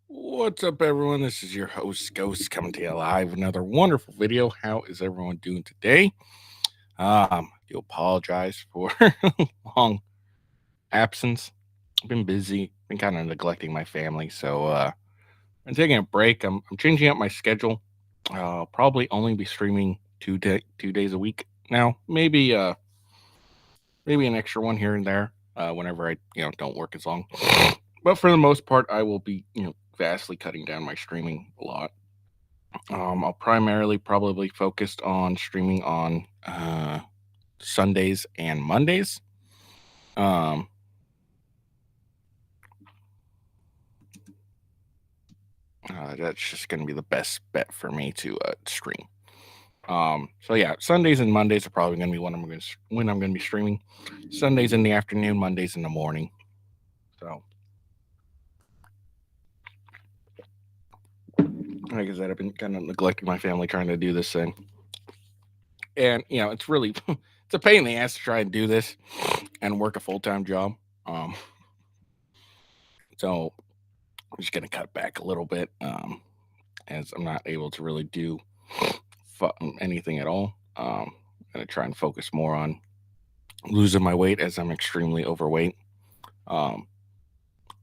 What's up, everyone? This is your host, Ghost, coming to you live. with Another wonderful video. How is everyone doing today? Do apologize for long absence. I've been busy, been kind of neglecting my family, so I'm taking a break. I'm changing up my schedule. I'll probably only be streaming 2 days a week now. Maybe an extra one here and there whenever I don't work as long. But for the most part, I will be vastly cutting down my streaming a lot. I'll primarily probably focused on streaming on Sundays and Mondays. Um, that's just going to be the best bet for me to stream. So yeah, Sundays and Mondays are probably going to be when I'm going to be streaming. Sundays in the afternoon, Mondays in the morning. So, like I said, I've been kind of neglecting my family trying to do this thing, and it's really it's a pain in the ass to try and do this and work a full time job. Um, so I'm just gonna cut back a little bit, as I'm not able to really do anything at all. I'm gonna try and focus more on losing my weight as I'm extremely overweight. Um,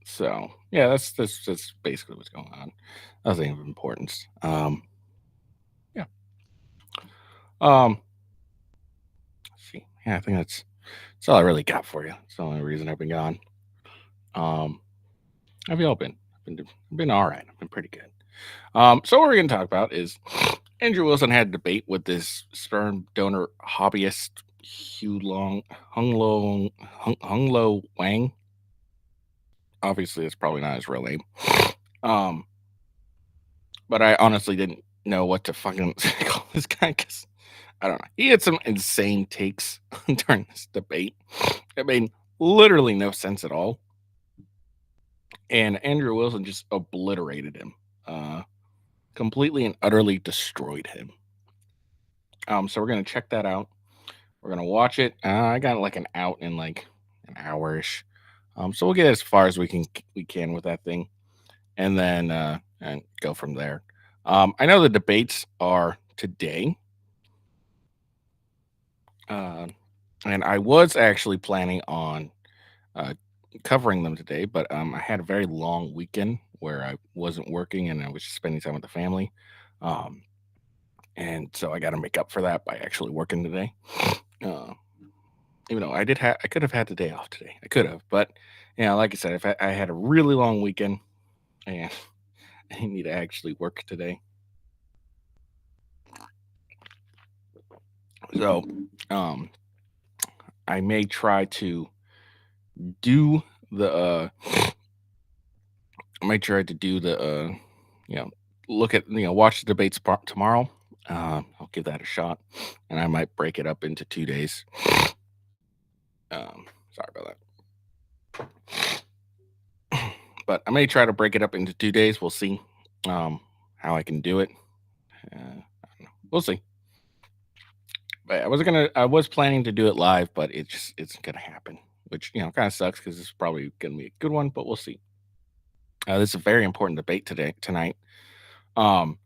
so yeah, that's basically what's going on. Nothing of importance. Yeah. Um, let's see. Yeah, I think that's all I really got for you. It's the only reason I've been gone. Um, how have y'all been? I've been all right. I've been pretty good. So what we're going to talk about is Andrew Wilson had a debate with this sperm donor hobbyist Hung Lo Wang. Obviously, it's probably not his real name. Um, but I honestly didn't know what to fucking call this guy because I don't know. He had some insane takes during this debate. It made literally no sense at all. And Andrew Wilson just obliterated him. Completely and utterly destroyed him. So we're gonna check that out. We're gonna watch it. I got like an out in like an hourish. So we'll get as far as we can with that thing, and then and go from there. I know the debates are today, uh, and I was actually planning on uh, covering them today, but I had a very long weekend where I wasn't working and I was just spending time with the family. Um, and so I got to make up for that by actually working today. Uh, even though I could have had the day off today. I could have, but like I said, if I had a really long weekend and I need to actually work today, so um, I may try to do the. I might try to do the. You know, look at watch the debates tomorrow. I'll give that a shot, and I might break it up into 2 days. Sorry about that. But I may try to break it up into 2 days. We'll see how I can do it. I don't know. We'll see. But I was planning to do it live, but it just isn't gonna happen, which kind of sucks because it's probably gonna be a good one. But we'll see. This is a very important debate tonight. Um,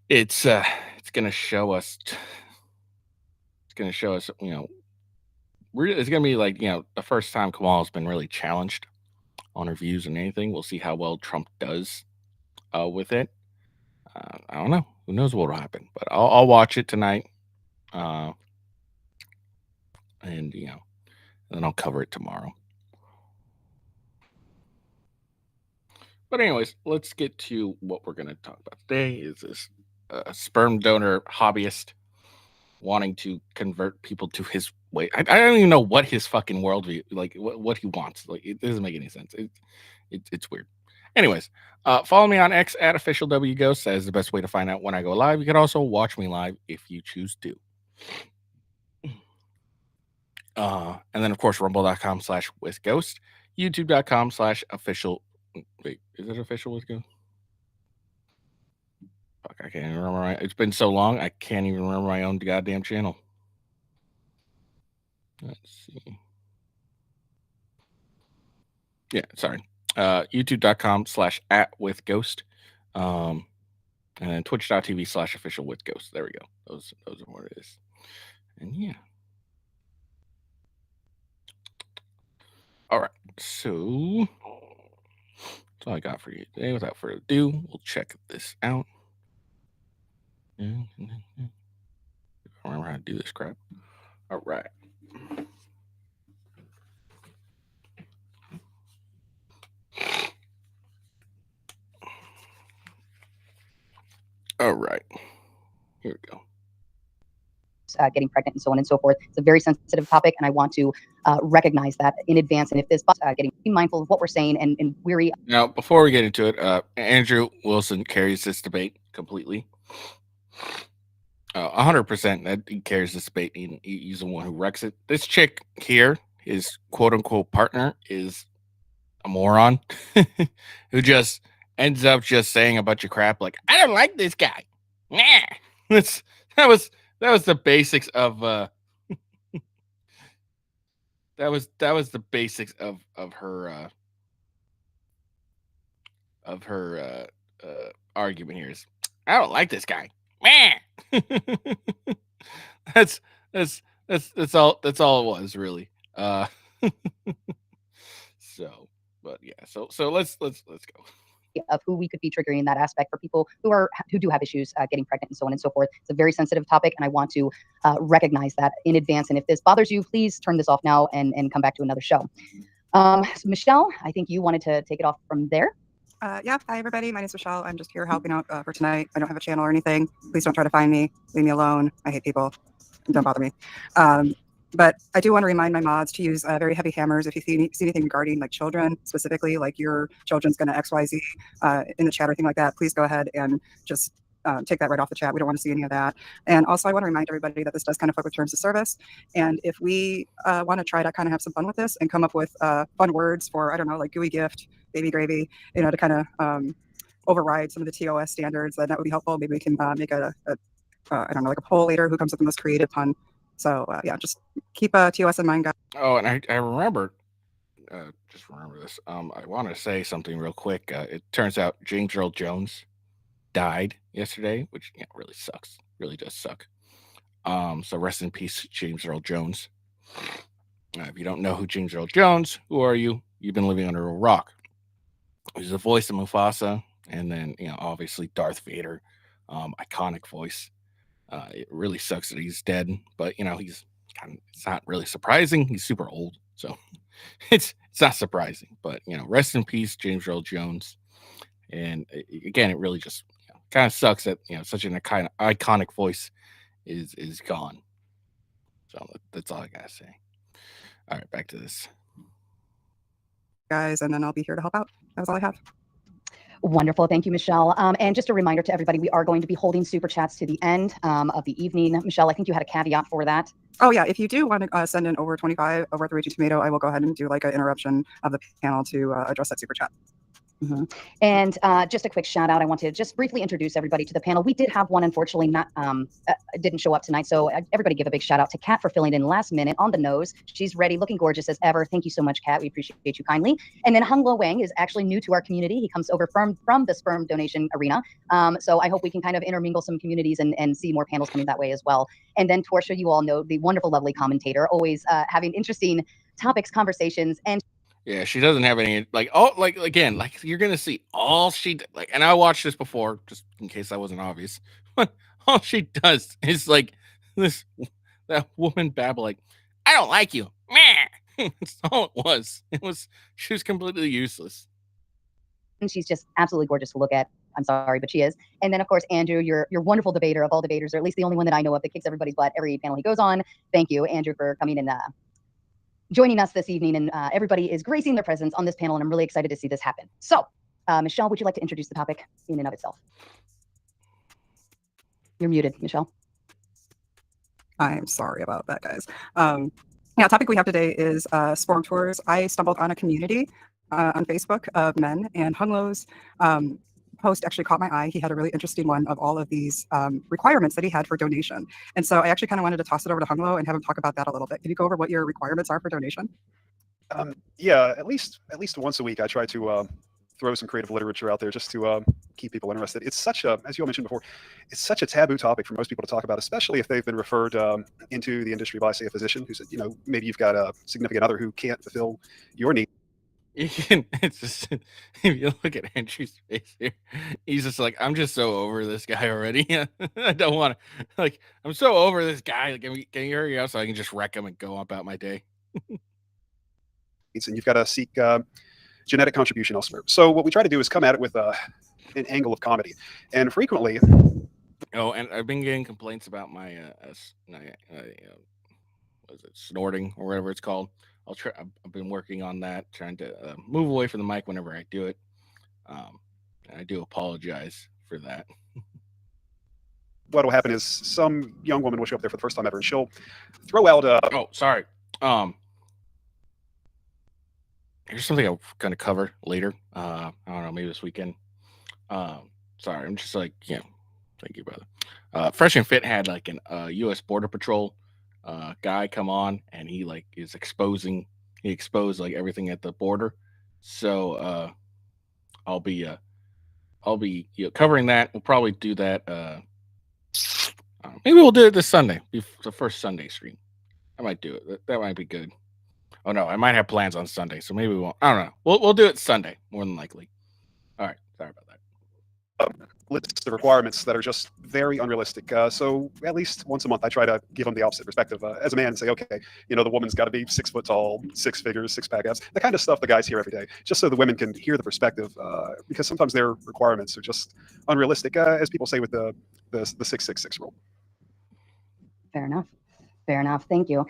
it's gonna show us. It's gonna show us. It's gonna be like the first time Kamal's been really challenged on her views and anything. We'll see how well Trump does with it. I don't know. Who knows what will happen? But I'll watch it tonight, uh, and then I'll cover it tomorrow. But anyways, let's get to what we're going to talk about today. Is this sperm donor hobbyist wanting to convert people to his way? I don't even know what his fucking worldview, like what he wants. Like it doesn't make any sense. It's weird. Anyways, follow me on X at official WGhost. That is the best way to find out when I go live. You can also watch me live if you choose to. And then of course rumble.com/withghost, youtube.com/official. Wait, is it official with Ghost? Fuck, I can't even remember. It's been so long, I can't even remember my own goddamn channel. Let's see. Yeah, sorry. YouTube.com/@withghost. And then twitch.tv/officialwithghost. There we go. Those are what it is. And yeah. All right. So that's all I got for you today. Without further ado, we'll check this out. I don't remember how to do this crap. All right. All right. Here we go. Getting pregnant and so on and so forth. It's a very sensitive topic, and I want to recognize that in advance. And if this getting be mindful of what we're saying and weary. Now, before we get into it, Andrew Wilson carries this debate completely. 100% that he carries this debate. He's the one who wrecks it. This chick here, his quote unquote partner, is a moron who just ends up just saying a bunch of crap like, I don't like this guy. Nah. That was the basics of that was the basics of her argument here is, I don't like this guy. That's all it was, really. So, but yeah, so let's go. Of who we could be triggering in that aspect for people who do have issues getting pregnant and so on and so forth. It's a very sensitive topic, and I want to recognize that in advance. And if this bothers you, please turn this off now and come back to another show. So Michelle, I think you wanted to take it off from there. Yeah. Hi, everybody. My name is Michelle. I'm just here helping out for tonight. I don't have a channel or anything. Please don't try to find me. Leave me alone. I hate people. Don't bother me. But I do want to remind my mods to use very heavy hammers if you see anything regarding like children, specifically like your children's going to XYZ in the chat or anything like that. Please go ahead and just take that right off the chat. We don't want to see any of that. And also I want to remind everybody that this does kind of fuck with terms of service. And if we want to try to kind of have some fun with this and come up with fun words for, I don't know, like gooey gift, baby gravy, you know, to kind of override some of the TOS standards, then that would be helpful. Maybe we can make I don't know, like a poll later who comes up with the most creative pun. So yeah, just keep TOS in mind, guys. Oh, and I remember, just remember this. I want to say something real quick. It turns out James Earl Jones died yesterday, which really sucks. Really does suck. So rest in peace, James Earl Jones. If you don't know who James Earl Jones, who are you? You've been living under a rock. He's the voice of Mufasa, and then obviously Darth Vader, iconic voice. It really sucks that he's dead, but it's not really surprising. He's super old, so it's not surprising. But rest in peace, James Earl Jones. And again, it really just kind of sucks that such an iconic voice is gone. So that's all I gotta say. All right, back to this, guys, and then I'll be here to help out. That's all I have. Wonderful. Thank you, Michelle. And just a reminder to everybody, we are going to be holding super chats to the end of the evening. Michelle, I think you had a caveat for that. Oh, yeah. If you do want to send in over 25 over at the Raging Tomato, I will go ahead and do like an interruption of the panel to address that super chat. Mm-hmm. And just a quick shout out. I want to just briefly introduce everybody to the panel. We did have one, unfortunately, not didn't show up tonight. So everybody give a big shout out to Kat for filling in last minute on the nose. She's ready, looking gorgeous as ever. Thank you so much, Kat. We appreciate you kindly. And then Hung Lo Wang is actually new to our community. He comes over from the sperm donation arena. So I hope we can kind of intermingle some communities and see more panels coming that way as well. And then Torsha, you all know, the wonderful, lovely commentator, always having interesting topics, conversations, and yeah, she doesn't have any again, you're gonna see all she and I watched this before just in case I wasn't obvious. But all she does is that woman babble like, I don't like you. That's all it was. She was completely useless. And she's just absolutely gorgeous to look at. I'm sorry, but she is. And then of course, Andrew, your wonderful debater of all debaters, or at least the only one that I know of that kicks everybody's butt every panel he goes on. Thank you, Andrew, for coming and joining us this evening, and everybody is gracing their presence on this panel, and I'm really excited to see this happen. So, Michelle, would you like to introduce the topic in and of itself? You're muted, Michelle. I'm sorry about that, guys. Topic we have today is sperm tours. I stumbled on a community on Facebook of men, and Hung Lo's post actually caught my eye. He had a really interesting one of all of these requirements that he had for donation. And so I actually kind of wanted to toss it over to Hung Lo and have him talk about that a little bit. Can you go over what your requirements are for donation? Yeah, at least once a week, I try to throw some creative literature out there just to keep people interested. It's such a, as you all mentioned before, it's such a taboo topic for most people to talk about, especially if they've been referred into the industry by, say, a physician who said, maybe you've got a significant other who can't fulfill your needs. It's just if you look at Andrew's face here, he's just like, I'm just so over this guy already. I don't want to, like, I'm so over this guy. Like, can you hurry up so I can just wreck him and go about my day? And you've got to seek genetic contribution elsewhere. So what we try to do is come at it with an angle of comedy, and frequently. Oh, and I've been getting complaints about my was it snorting or whatever it's called. I've been working on that, trying to move away from the mic whenever I do it. And I do apologize for that. What will happen is some young woman will show up there for the first time ever, and she'll throw out. Oh, sorry. Here's something I'm gonna cover later. I don't know, maybe this weekend. Sorry, I'm just like, thank you, brother. Fresh and Fit had like an U.S. Border Patrol guy come on, and he like is he exposed like everything at the border. So I'll be covering that. We'll probably do that. Maybe we'll do it this Sunday, the first Sunday stream. I might do it. That might be good. Oh no, I might have plans on Sunday, so maybe we won't. I don't know. We'll do it Sunday, more than likely. All right, sorry about that. Lists of requirements that are just very unrealistic. So at least once a month, I try to give them the opposite perspective as a man and say, okay, the woman's got to be 6 foot tall, 6 figures, 6-pack abs, the kind of stuff the guys hear every day, just so the women can hear the perspective, because sometimes their requirements are just unrealistic, as people say with the 666 rule. Fair enough. Fair enough. Thank you.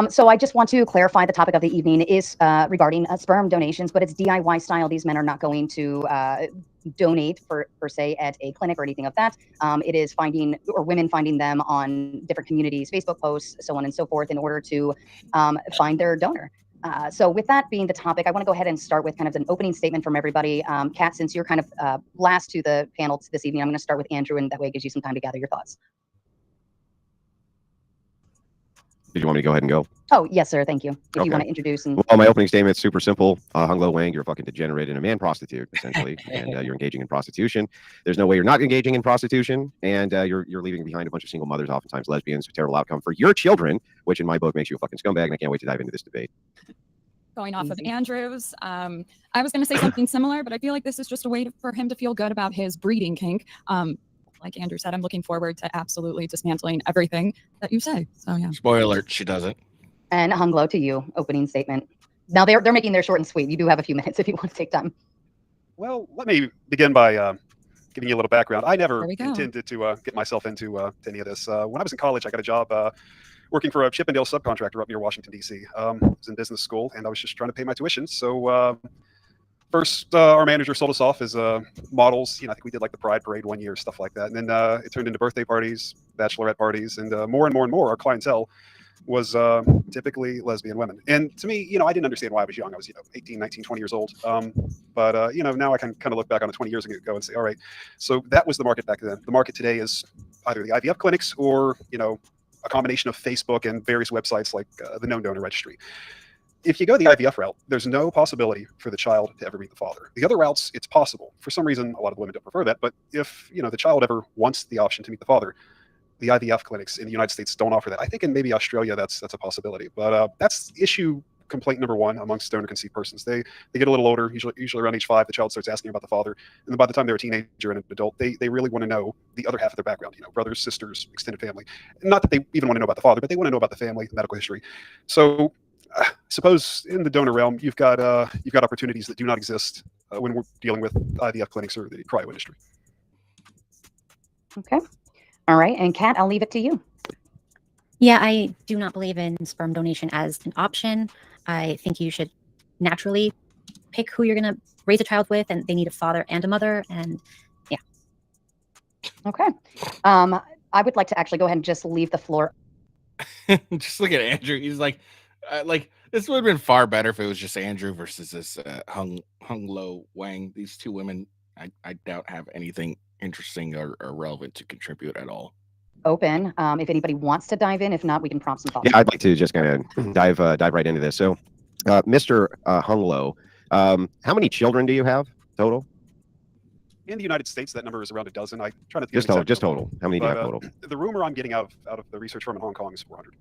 So I just want to clarify the topic of the evening is regarding sperm donations, but it's DIY style. These men are not going to donate per se at a clinic or anything of that. It is women finding them on different communities, Facebook posts, so on and so forth, in order to find their donor. So with that being the topic, I want to go ahead and start with kind of an opening statement from everybody. Kat, since you're kind of last to the panel this evening, I'm going to start with Andrew, and that way it gives you some time to gather your thoughts. Did you want me to go ahead and go? Oh, yes, sir. Thank you. If Okay. you want to introduce. Well, my opening statement is super simple. Hung Lo Wang, you're a fucking degenerate and a man prostitute, essentially, and you're engaging in prostitution. There's no way you're not engaging in prostitution, and you're leaving behind a bunch of single mothers, oftentimes lesbians, a terrible outcome for your children, which in my book makes you a fucking scumbag, and I can't wait to dive into this debate. Going off of Andrew's, I was going to say something similar, but I feel like this is just a way for him to feel good about his breeding kink. Like Andrew said, I'm looking forward to absolutely dismantling everything that you say. So yeah. Spoiler alert, she doesn't. And Hung Lo, to you, opening statement. Now they're making their short and sweet. You do have a few minutes if you want to take time. Well, let me begin by giving you a little background. I never There we go. intended to get myself into any of this. When I was in college, I got a job working for a Chippendale subcontractor up near Washington, D.C. I was in business school, and I was just trying to pay my tuition. So first, our manager sold us off as models. I think we did like the Pride Parade one year, stuff like that. And then it turned into birthday parties, bachelorette parties, and more and more and more, our clientele was typically lesbian women. And to me, I didn't understand why I was young. I was, 18, 19, 20 years old. But now I can kind of look back on it 20 years ago and say, all right, so that was the market back then. The market today is either the IVF clinics or, a combination of Facebook and various websites like the Known Donor Registry. If you go the IVF route, there's no possibility for the child to ever meet the father. The other routes, it's possible. For some reason, a lot of women don't prefer that. But if the child ever wants the option to meet the father, the IVF clinics in the United States don't offer that. I think in maybe Australia that's a possibility. But that's complaint number one amongst donor conceived persons. They get a little older, usually around age 5, the child starts asking about the father. And then by the time they're a teenager and an adult, they really want to know the other half of their background, brothers, sisters, extended family. Not that they even want to know about the father, but they want to know about the family, the medical history. So suppose in the donor realm, you've got opportunities that do not exist when we're dealing with IVF clinics or the cryo industry. Okay. All right. And Kat, I'll leave it to you. Yeah, I do not believe in sperm donation as an option. I think you should naturally pick who you're going to raise a child with, and they need a father and a mother. And yeah. Okay. I would like to actually go ahead and just leave the floor. Just look at Andrew. He's like this would have been far better if it was just Andrew versus this Hung Lo Wang. These two women, I doubt have anything interesting or relevant to contribute at all. Open. If anybody wants to dive in, if not, we can prompt some thoughts. Yeah, I'd like to just kind of dive right into this. So Mr. Hunglo, how many children do you have total? In the United States, that number is around a dozen. I try not to get Just an total. exact Just number, total. How many do you have but, total? The rumor I'm getting out of the research firm in Hong Kong is 400.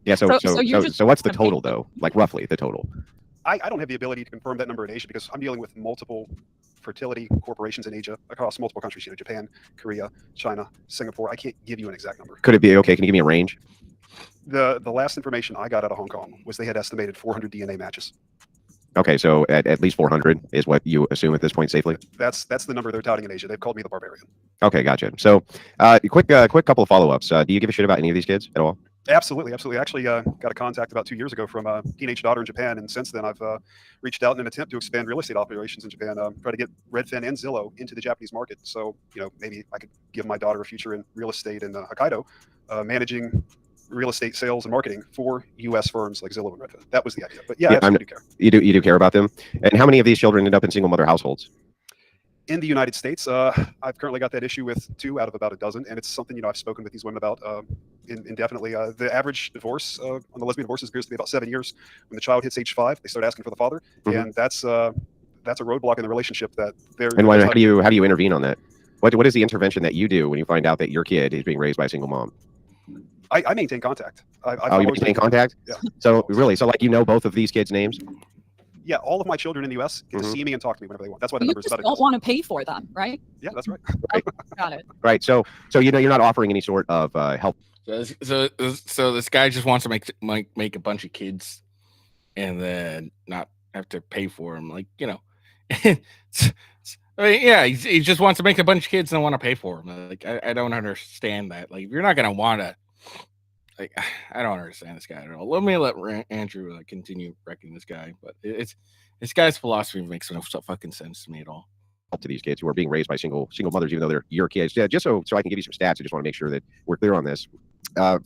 Yeah. So you're just what's the gonna total though? Like roughly the total. I don't have the ability to confirm that number in Asia because I'm dealing with multiple fertility corporations in Asia across multiple countries. You know, Japan, Korea, China, Singapore. I can't give you an exact number. Could it be okay? Can you give me a range? The last information I got out of Hong Kong was they had estimated 400 DNA matches. Okay, so at least 400 is what you assume at this point safely. That's the number they're touting in Asia. They've called me the barbarian. Okay, gotcha. So, quick couple of follow-ups. Do you give a shit about any of these kids at all? Absolutely, absolutely. I actually got a contact about 2 years ago from a teenage daughter in Japan, and since then I've reached out in an attempt to expand real estate operations in Japan, try to get Redfin and Zillow into the Japanese market. So, you know, maybe I could give my daughter a future in real estate in Hokkaido, managing real estate sales and marketing for U.S. firms like Zillow and Redfin. That was the idea. But yeah, I do care. You do care about them. And how many of these children end up in single mother households? In the United States, I've currently got that issue with 2 out of about a dozen, and it's something, you know, I've spoken with these women about indefinitely. The average divorce on the lesbian divorces appears to be about 7 years. When the child hits age 5, they start asking for the father, and that's a roadblock in the relationship that they're. And how do you intervene on that? What is the intervention that you do when you find out that your kid is being raised by a single mom? I maintain contact. You maintain contact? Yeah. So like you know both of these kids' names? Yeah, all of my children in the U.S. get to see me and talk to me whenever they want. That's why the You number is just about a don't dozen. want to pay for them, right? Yeah, that's right. Got it. Right. So you know you're not offering any sort of help. So this guy just wants to make a bunch of kids, and then not have to pay for them. Like, you know, I mean, yeah, he just wants to make a bunch of kids and want to pay for them. Like, I don't understand that. Like, if you're not gonna want to, like, I don't understand this guy at all. Let Andrew continue wrecking this guy, but this guy's philosophy makes no fucking sense to me at all. To these kids who are being raised by single mothers, even though they're your kids. Yeah, just so I can give you some stats. I just want to make sure that we're clear on this.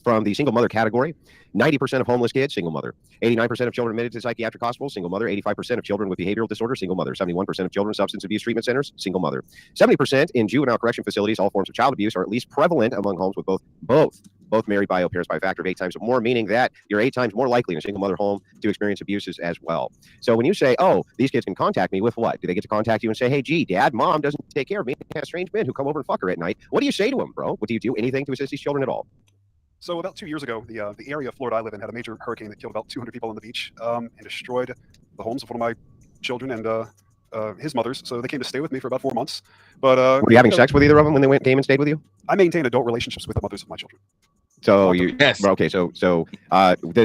From the single mother category, 90% of homeless kids, single mother. 89% of children admitted to psychiatric hospitals, single mother. 85% of children with behavioral disorder, single mother. 71% of children in substance abuse treatment centers, single mother. 70% in juvenile correction facilities, all forms of child abuse are at least prevalent among homes with both married bio parents by a factor of 8 times or more, meaning that you're 8 times more likely in a single mother home to experience abuses as well. So when you say, oh, these kids can contact me with what? Do they get to contact you and say, hey, gee, dad, mom doesn't take care of me, has strange men who come over and fuck her at night? What do you say to them, bro? Do you do anything to assist these children at all? So about 2 years ago, the area of Florida I live in had a major hurricane that killed about 200 people on the beach and destroyed the homes of one of my children and his mothers. So they came to stay with me for about 4 months. But were you having sex with either of them when they came and stayed with you? I maintain adult relationships with the mothers of my children. So yes. Okay. So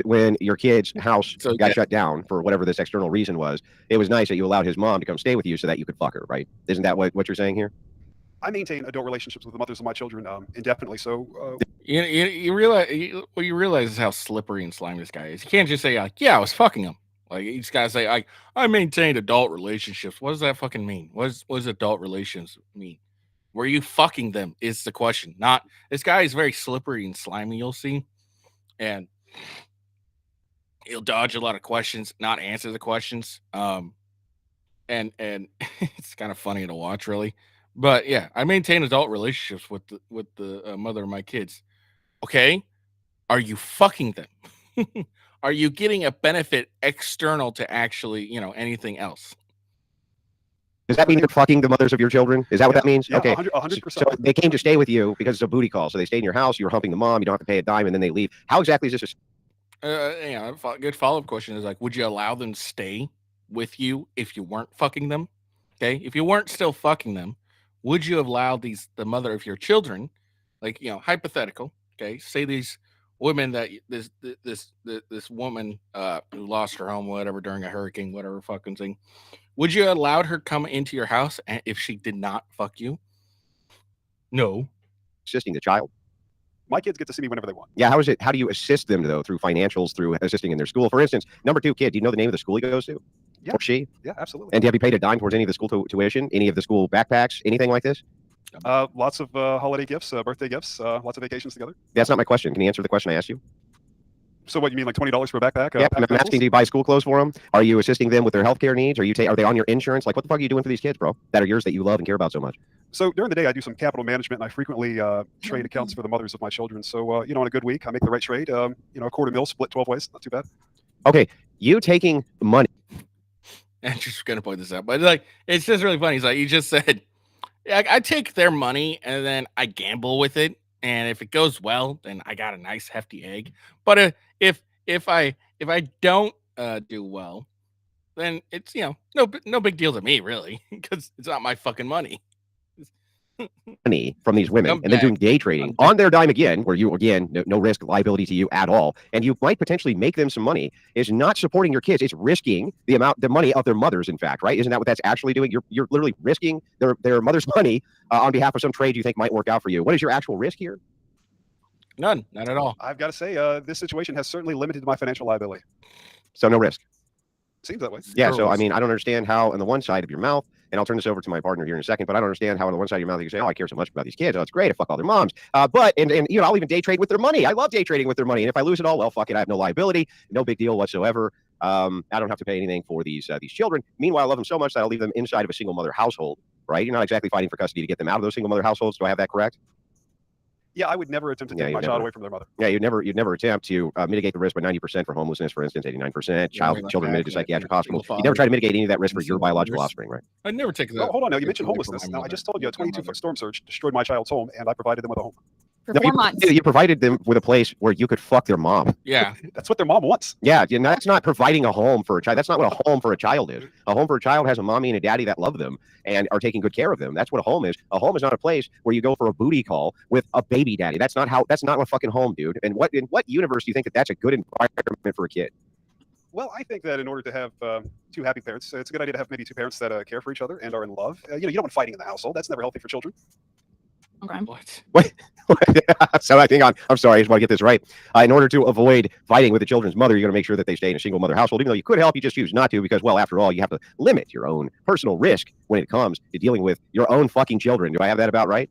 when your kid's house got shut down for whatever this external reason was, it was nice that you allowed his mom to come stay with you so that you could fuck her, right? Isn't that what you're saying here? I maintain adult relationships with the mothers of my children indefinitely. So you realize how slippery and slimy this guy is. You can't just say like, yeah, I was fucking him. Like, you just gotta say I maintained adult relationships. What does that fucking mean? What does adult relations mean? Were you fucking them is the question. Not, this guy is very slippery and slimy, you'll see. And he'll dodge a lot of questions, not answer the questions. And it's kind of funny to watch, really. But yeah, I maintain adult relationships with the mother of my kids. Okay, are you fucking them? Are you getting a benefit external to actually, you know, anything else? Does that mean you're fucking the mothers of your children? Is that what that means? Yeah, okay. 100%. So they came to stay with you because it's a booty call. So they stayed in your house. You were humping the mom. You don't have to pay a dime, and then they leave. How exactly is this? A good follow-up question is like, would you allow them to stay with you if you weren't fucking them? Okay, if you weren't still fucking them, would you have allowed the mother of your children, like, you know, hypothetical? Okay, say these women that this woman who lost her home, whatever, during a hurricane, whatever fucking thing. Would you allow her come into your house if she did not fuck you? No. Assisting the child. My kids get to see me whenever they want. Yeah, how is it? How do you assist them though? Through financials, through assisting in their school, for instance. Number 2 kid, do you know the name of the school he goes to? Yeah. Or she? Yeah, absolutely. And have you paid a dime towards any of the school tuition, any of the school backpacks, anything like this? Lots of holiday gifts, birthday gifts, lots of vacations together. That's not my question. Can you answer the question I asked you? So what, you mean like $20 for a backpack? Yeah, I'm asking, do you buy school clothes for them? Are you assisting them with their healthcare needs? Are they on your insurance? Like, what the fuck are you doing for these kids, bro? That are yours, that you love and care about so much? So during the day, I do some capital management, and I frequently trade accounts for the mothers of my children. So, you know, on a good week, I make the right trade. You know, a $250,000 split 12 ways. Not too bad. Okay. You taking money. And just gonna point this out, but like it's just really funny. He's like, he just said, yeah, I take their money and then I gamble with it, and if it goes well, then I got a nice hefty egg. But if I don't do well, then it's no big deal to me really because it's not my fucking money. Money from these women and then doing day trading on their dime again, where you again no risk liability to you at all, and you might potentially make them some money, is not supporting your kids. It's risking the money of their mothers. In fact, right? Isn't that what that's actually doing? You're literally risking their mother's money on behalf of some trade you think might work out for you. What is your actual risk here? None, not at all. I've got to say, this situation has certainly limited my financial liability. So no risk. Seems that way. Yeah. So I mean, I don't understand how on the one side of your mouth, and I'll turn this over to my partner here in a second, but I don't understand how on the one side of your mouth you say, "Oh, I care so much about these kids. Oh, it's great. I fuck all their moms." But I'll even day trade with their money. I love day trading with their money, and if I lose it all, well, fuck it. I have no liability, no big deal whatsoever. I don't have to pay anything for these children. Meanwhile, I love them so much that I'll leave them inside of a single mother household. Right? You're not exactly fighting for custody to get them out of those single mother households. Do I have that correct? Yeah, I would never attempt to take my child away from their mother. Yeah, you'd never attempt to mitigate the risk by 90% for homelessness, for instance, 89%. Children admitted to psychiatric hospitals. You never try to mitigate any of that risk for your biological offspring, right? I'd never take that. Well, hold on. Now you mentioned homelessness. Now I just told you a 22-foot storm surge destroyed my child's home, and I provided them with a home. For 4 months. You provided them with a place where you could fuck their mom. Yeah. That's what their mom wants. Yeah, that's not providing a home for a child. That's not what a home for a child is. A home for a child has a mommy and a daddy that love them and are taking good care of them. That's what a home is. A home is not a place where you go for a booty call with a baby daddy. That's not a fucking home, dude. And in what universe do you think that that's a good environment for a kid? Well, I think that in order to have two happy parents, it's a good idea to have maybe two parents that care for each other and are in love. You don't want fighting in the household. That's never healthy for children. Okay. What? So I think I'm sorry, I just want to get this right. In order to avoid fighting with the children's mother, you're going to make sure that they stay in a single mother household, even though you could help, you just choose not to because, well, after all, you have to limit your own personal risk when it comes to dealing with your own fucking children. Do I have that about right?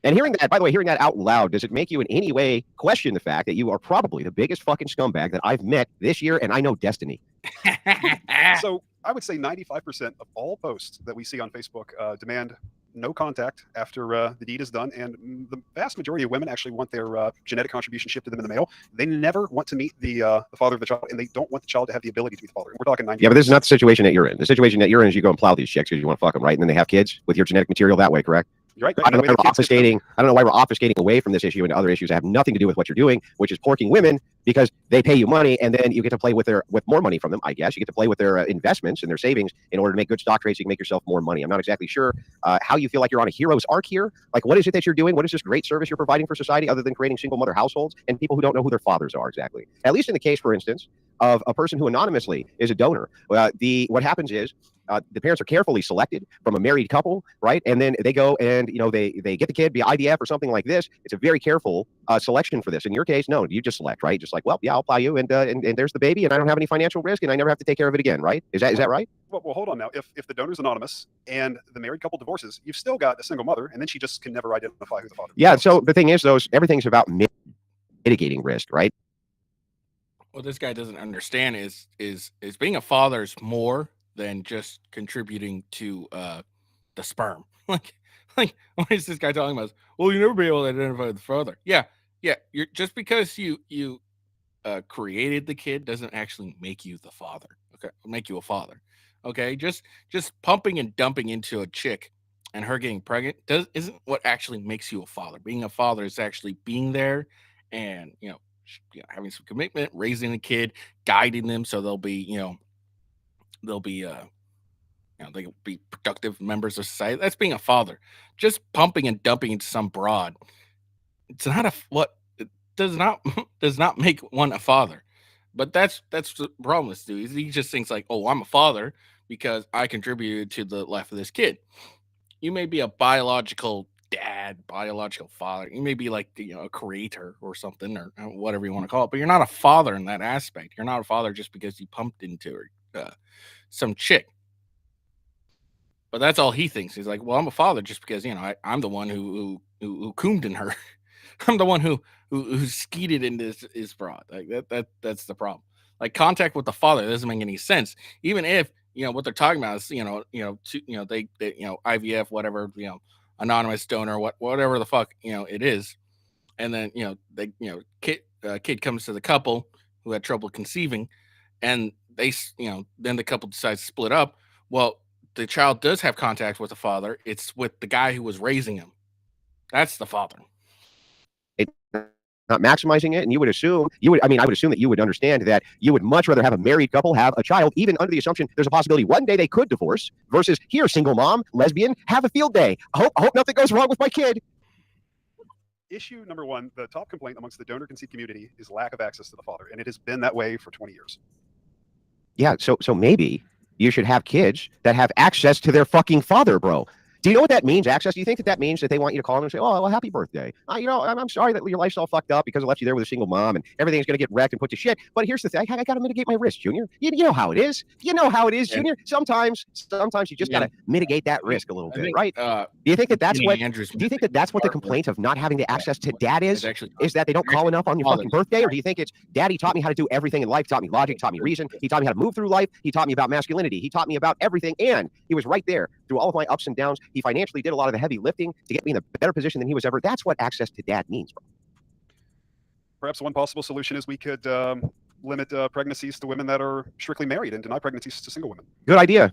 And hearing that out loud, does it make you in any way question the fact that you are probably the biggest fucking scumbag that I've met this year, and I know Destiny? So I would say 95% of all posts that we see on Facebook demand no contact after the deed is done, and the vast majority of women actually want their genetic contribution shipped to them in the mail. They never want to meet the father of the child, and they don't want the child to have the ability to meet the father. We're talking 90%. Yeah, but this is not the situation that you're in. The situation that you're in is you go and plow these chicks because you want to fuck them, right? And then they have kids with your genetic material that way, correct? You're right. I don't know why we're obfuscating away from this issue into other issues that have nothing to do with what you're doing, which is porking women because they pay you money and then you get to play with more money from them. I guess you get to play with their investments and their savings in order to make good stock trades. So you can make yourself more money. I'm not exactly sure how you feel like you're on a hero's arc here. Like, what is it that you're doing? What is this great service you're providing for society other than creating single mother households and people who don't know who their fathers are exactly? At least in the case, for instance, of a person who anonymously is a donor. What happens is the parents are carefully selected from a married couple, right? And then they go and they get the kid via IVF or something like this. It's a very careful selection for this. In your case, no, you just select, right? Just like, well, yeah, I'll plow you, and there's the baby, and I don't have any financial risk, and I never have to take care of it again, right? Is that right? Well, hold on now. If the donor's anonymous and the married couple divorces, you've still got a single mother, and then she just can never identify who the father is. Yeah. So the thing is, everything's about mitigating risk, right? What this guy doesn't understand is being a father is more than just contributing to the sperm. Like what is this guy talking about? Well, you never be able to identify the father. Yeah. You're just because you created the kid doesn't actually make you the father. Okay, make you a father. Okay, just pumping and dumping into a chick and her getting pregnant isn't what actually makes you a father. Being a father is actually being there and having some commitment, raising a kid, guiding them so they'll be they can be productive members of society. That's being a father. Just pumping and dumping into some broad. It's not it does not make one a father. But that's the problem with this dude. He just thinks like, oh, I'm a father because I contributed to the life of this kid. You may be a biological dad, biological father. You may be like a creator or something or whatever you want to call it, but you're not a father in that aspect. You're not a father just because you pumped into some chick. But that's all he thinks. He's like, well, I'm a father just because I'm the one who coomed in her. I'm the one who skeeted into his broad. Like that's the problem. Like contact with the father doesn't make any sense. Even if what they're talking about is they IVF, whatever, anonymous donor, whatever the fuck it is, and then kid comes to the couple who had trouble conceiving, and then the couple decides to split up. Well, the child does have contact with the father. It's with the guy who was raising him. That's the father. Not maximizing it, and I would assume that you would understand that you would much rather have a married couple have a child, even under the assumption there's a possibility one day they could divorce, versus here, single mom, lesbian, have a field day. I hope nothing goes wrong with my kid. Issue number one, the top complaint amongst the donor conceived community is lack of access to the father, and it has been that way for 20 years. Yeah, so maybe you should have kids that have access to their fucking father, bro. Do you know what that means, access? Do you think that means that they want you to call them and say, oh, well, happy birthday. I'm sorry that your life's all fucked up because I left you there with a single mom and everything's going to get wrecked and put to shit. But here's the thing. I got to mitigate my risk, Junior. You know how it is. You know how it is, Junior. Sometimes you just got to mitigate that risk a little bit, right? Do you think that's what the complaint of not having the access to dad is that they don't call enough on your fucking birthday? Or do you think it's daddy taught me how to do everything in life, taught me logic, taught me reason, he taught me how to move through life, he taught me about masculinity, he taught me about everything, and he was right there through all of my ups and downs. He financially did a lot of the heavy lifting to get me in a better position than he was ever. That's what access to dad means, bro. Perhaps one possible solution is we could limit pregnancies to women that are strictly married and deny pregnancies to single women. Good idea.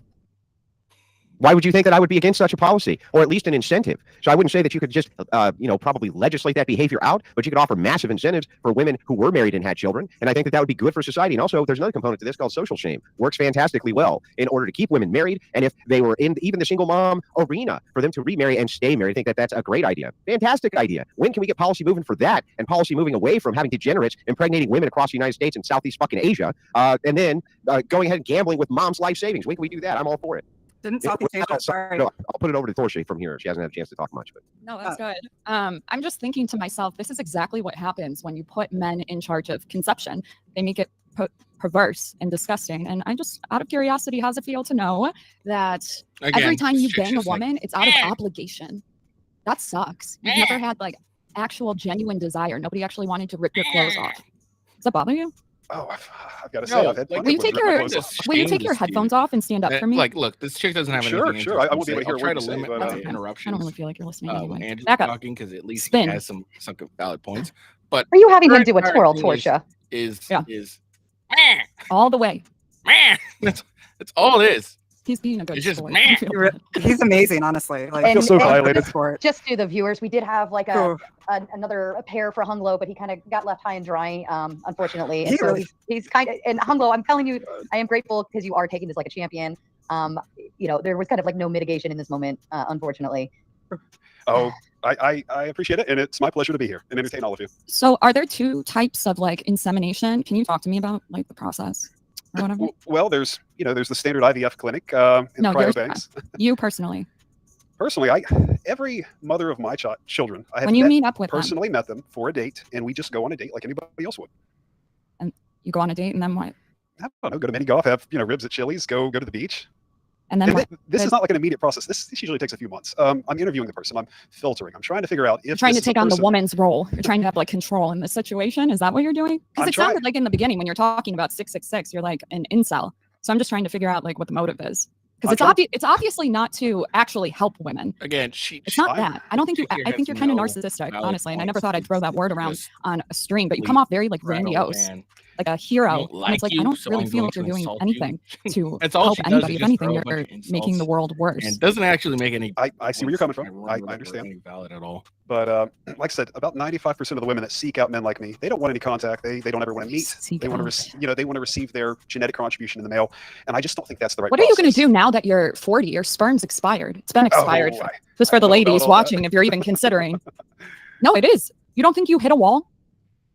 Why would you think that I would be against such a policy, or at least an incentive? So I wouldn't say that you could just, probably legislate that behavior out, but you could offer massive incentives for women who were married and had children. And I think that would be good for society. And also, there's another component to this called social shame. Works fantastically well in order to keep women married. And if they were in even the single mom arena, for them to remarry and stay married, I think that that's a great idea. Fantastic idea. When can we get policy moving for that, and policy moving away from having degenerates impregnating women across the United States and Southeast fucking Asia, and then going ahead and gambling with mom's life savings? When can we do that? I'm all for it. Didn't Southeast Asia? Sorry. No, I'll put it over to Thorshay from here. She hasn't had a chance to talk much. But no, that's good. I'm just thinking to myself, this is exactly what happens when you put men in charge of conception. They make it perverse and disgusting. And I just, out of curiosity, how's it feel to know that every time you bang a woman, it's out of obligation? That sucks. You've never had like actual genuine desire. Nobody actually wanted to rip your clothes off. Does that bother you? Oh, I've got to say, I've had will you take your headphones off and stand up for me? Like, look, this chick doesn't have anything. Sure. I won't be able to hear try what to you say, limit but interruptions. I don't really feel like you're listening anyway. Andrew's Back up. talking because at least Spin. he has some valid points. But Are you having him do a twirl, Torsha? Is all the way. That's all it is. He's being a good It's just boy. He's amazing, honestly. Like, I feel so violated. Just to the viewers, we did have like another pair for Hung Lo, but he kind of got left high and dry, unfortunately. And so he's kind of, and Hung Lo, I'm telling you, I am grateful because you are taking this like a champion. There was kind of like no mitigation in this moment, unfortunately. Oh, I appreciate it, and it's my pleasure to be here and entertain all of you. So are there two types of like insemination? Can you talk to me about like the process? Well, there's the standard IVF clinic in the cryobanks. You personally? Personally, every mother of my children, I have met them for a date, and we just go on a date like anybody else would. And you go on a date, and then what? I don't know. Go to mini golf, have ribs at Chili's, go to the beach. And then this is not like an immediate process. This usually takes a few months. I'm interviewing the person. I'm filtering. I'm trying to figure out if you're trying to take on the woman's role. You're trying to have like control in the situation. Is that what you're doing? Because it sounded like in the beginning when you're talking about 666, you're like an incel. So I'm just trying to figure out like what the motive is. Because it's obviously not to actually help women. Again, it's not that. I don't think I think you're kind of narcissistic, honestly. And I never thought I'd throw that word around on a string, but you come off very like grandiose, like a hero. And it's like I don't really feel like you're doing anything to help anybody. If anything, you're making the world worse. And it doesn't actually make any. I see where you're coming from. I understand. Valid at all. But like I said, about 95% of the women that seek out men like me, they don't want any contact. They don't ever want to meet. They want to receive their genetic contribution in the mail. And I just don't think that's the right. What are you going to do now that you're 40? Your sperm's expired. It's been expired. Just for the ladies watching, if you're even considering. No, it is. You don't think you hit a wall?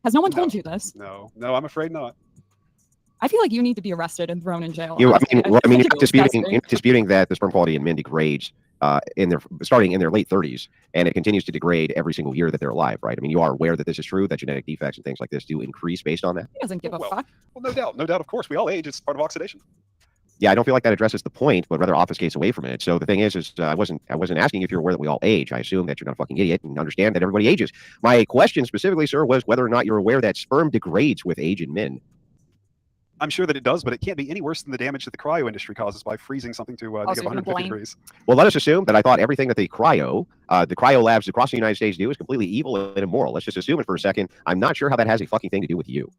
Has no one told you this? No, I'm afraid not. I feel like you need to be arrested and thrown in jail. You're not disputing that the sperm quality in men degrades starting in their late 30s, and it continues to degrade every single year that they're alive, right? I mean, you are aware that this is true, that genetic defects and things like this do increase based on that? He doesn't give a fuck. Well, no doubt. Of course, we all age. It's part of oxidation. Yeah, I don't feel like that addresses the point, but rather obfuscates away from it. So the thing is I wasn't asking if you're aware that we all age. I assume that you're not a fucking idiot and understand that everybody ages. My question specifically, sir, was whether or not you're aware that sperm degrades with age in men. I'm sure that it does, but it can't be any worse than the damage that the cryo industry causes by freezing something to negative 150 degrees. Well, let us assume that I thought everything that the cryo labs across the United States do is completely evil and immoral. Let's just assume it for a second. I'm not sure how that has a fucking thing to do with you.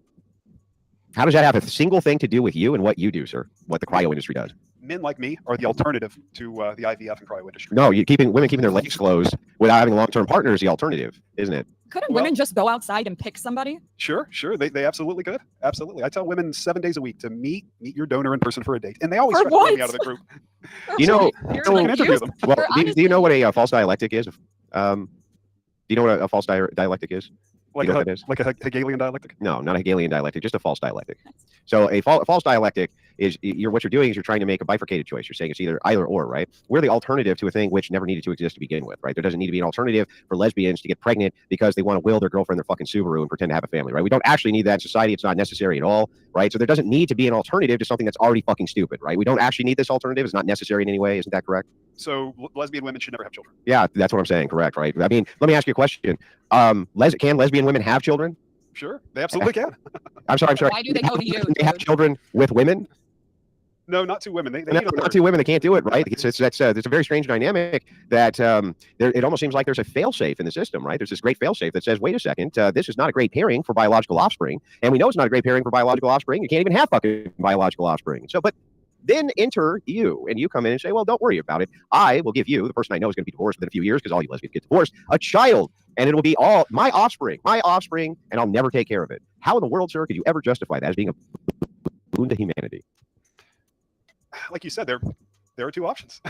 How does that have a single thing to do with you and what you do, sir? What the cryo industry does? Men like me are the alternative to the IVF and cryo industry. No, women keeping their legs closed without having a long-term partner is the alternative, isn't it? Couldn't women just go outside and pick somebody? Sure. They absolutely could. Absolutely. I tell women 7 days a week to meet your donor in person for a date, and they always try to pull me out of the group. You know, interview them. Well, do you know what a false dialectic is? Do you know what a false dialectic is? Like a Hegelian dialectic? No, not a Hegelian dialectic, just a false dialectic. So a false dialectic is what you're doing is you're trying to make a bifurcated choice. You're saying it's either or, right? We're the alternative to a thing which never needed to exist to begin with, right? There doesn't need to be an alternative for lesbians to get pregnant because they want to will their girlfriend their fucking Subaru and pretend to have a family, right? We don't actually need that in society. It's not necessary at all, right? So there doesn't need to be an alternative to something that's already fucking stupid, right? We don't actually need this alternative. It's not necessary in any way. Isn't that correct? So lesbian women should never have children. Yeah, that's what I'm saying. Correct, right? I mean, let me ask you a question. Can lesbian women have children? Sure, they absolutely can. I'm sorry. Why do they go to you? They have children with women? No, not two women. Not two women. They can't do it, right? It's a very strange dynamic that it almost seems like there's a fail-safe in the system, right? There's this great fail-safe that says, wait a second, this is not a great pairing for biological offspring, and we know it's not a great pairing for biological offspring. You can't even have fucking biological offspring. So, but then enter you, and you come in and say, well, don't worry about it. I will give you, the person I know is going to be divorced within a few years because all you lesbians get divorced, a child, and it will be all my offspring, and I'll never take care of it. How in the world, sir, could you ever justify that as being a boon to humanity? Like you said, there are two options.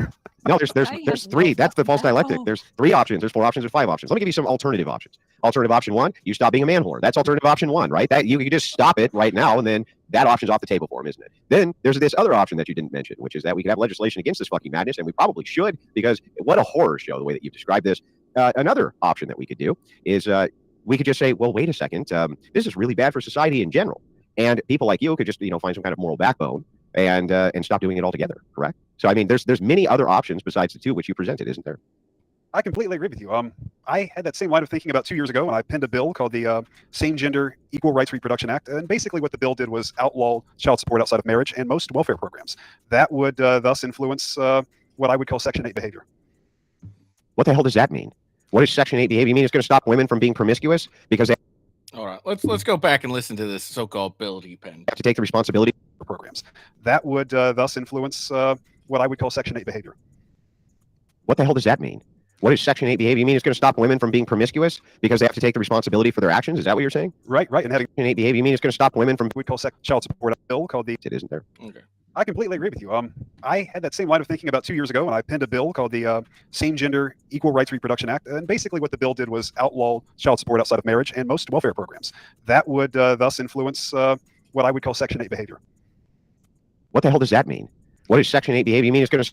No, there's three. That's the false dialectic. There's 3 options. There's 4 options. There's 5 options. Let me give you some alternative options. Alternative option 1, you stop being a man whore. That's alternative option 1, right? That you can just stop it right now, and then that option's off the table for him, isn't it? Then there's this other option that you didn't mention, which is that we could have legislation against this fucking madness, and we probably should, because what a horror show, the way that you've described this. Another option that we could do is we could just say, well, wait a second, this is really bad for society in general, and people like you could just find some kind of moral backbone and stop doing it altogether. Correct? So I mean, there's many other options besides the 2 which you presented, isn't there? I completely agree with you. I had that same line of thinking about 2 years ago, and I penned a bill called the Same-Gender Equal Rights Reproduction Act. And basically what the bill did was outlaw child support outside of marriage and most welfare programs. That would thus influence what I would call Section 8 behavior. What the hell does that mean? What is Section 8 behavior? You mean it's going to stop women from being promiscuous because they All right, let's go back and listen to this so-called bill he penned. have to take the responsibility for programs? That would thus influence what I would call Section 8 behavior. What the hell does that mean? What is Section 8 behavior? You mean it's going to stop women from being promiscuous because they have to take the responsibility for their actions? Is that what you're saying? Right. And having Section 8 behavior, you mean it's going to stop women from we call child support bill called the it isn't there? Okay. I completely agree with you. I had that same line of thinking about 2 years ago, and I penned a bill called the Same-Gender Equal Rights Reproduction Act. And basically what the bill did was outlaw child support outside of marriage and most welfare programs. That would thus influence what I would call Section 8 behavior. What the hell does that mean? What is Section 8 behavior? You mean it's going to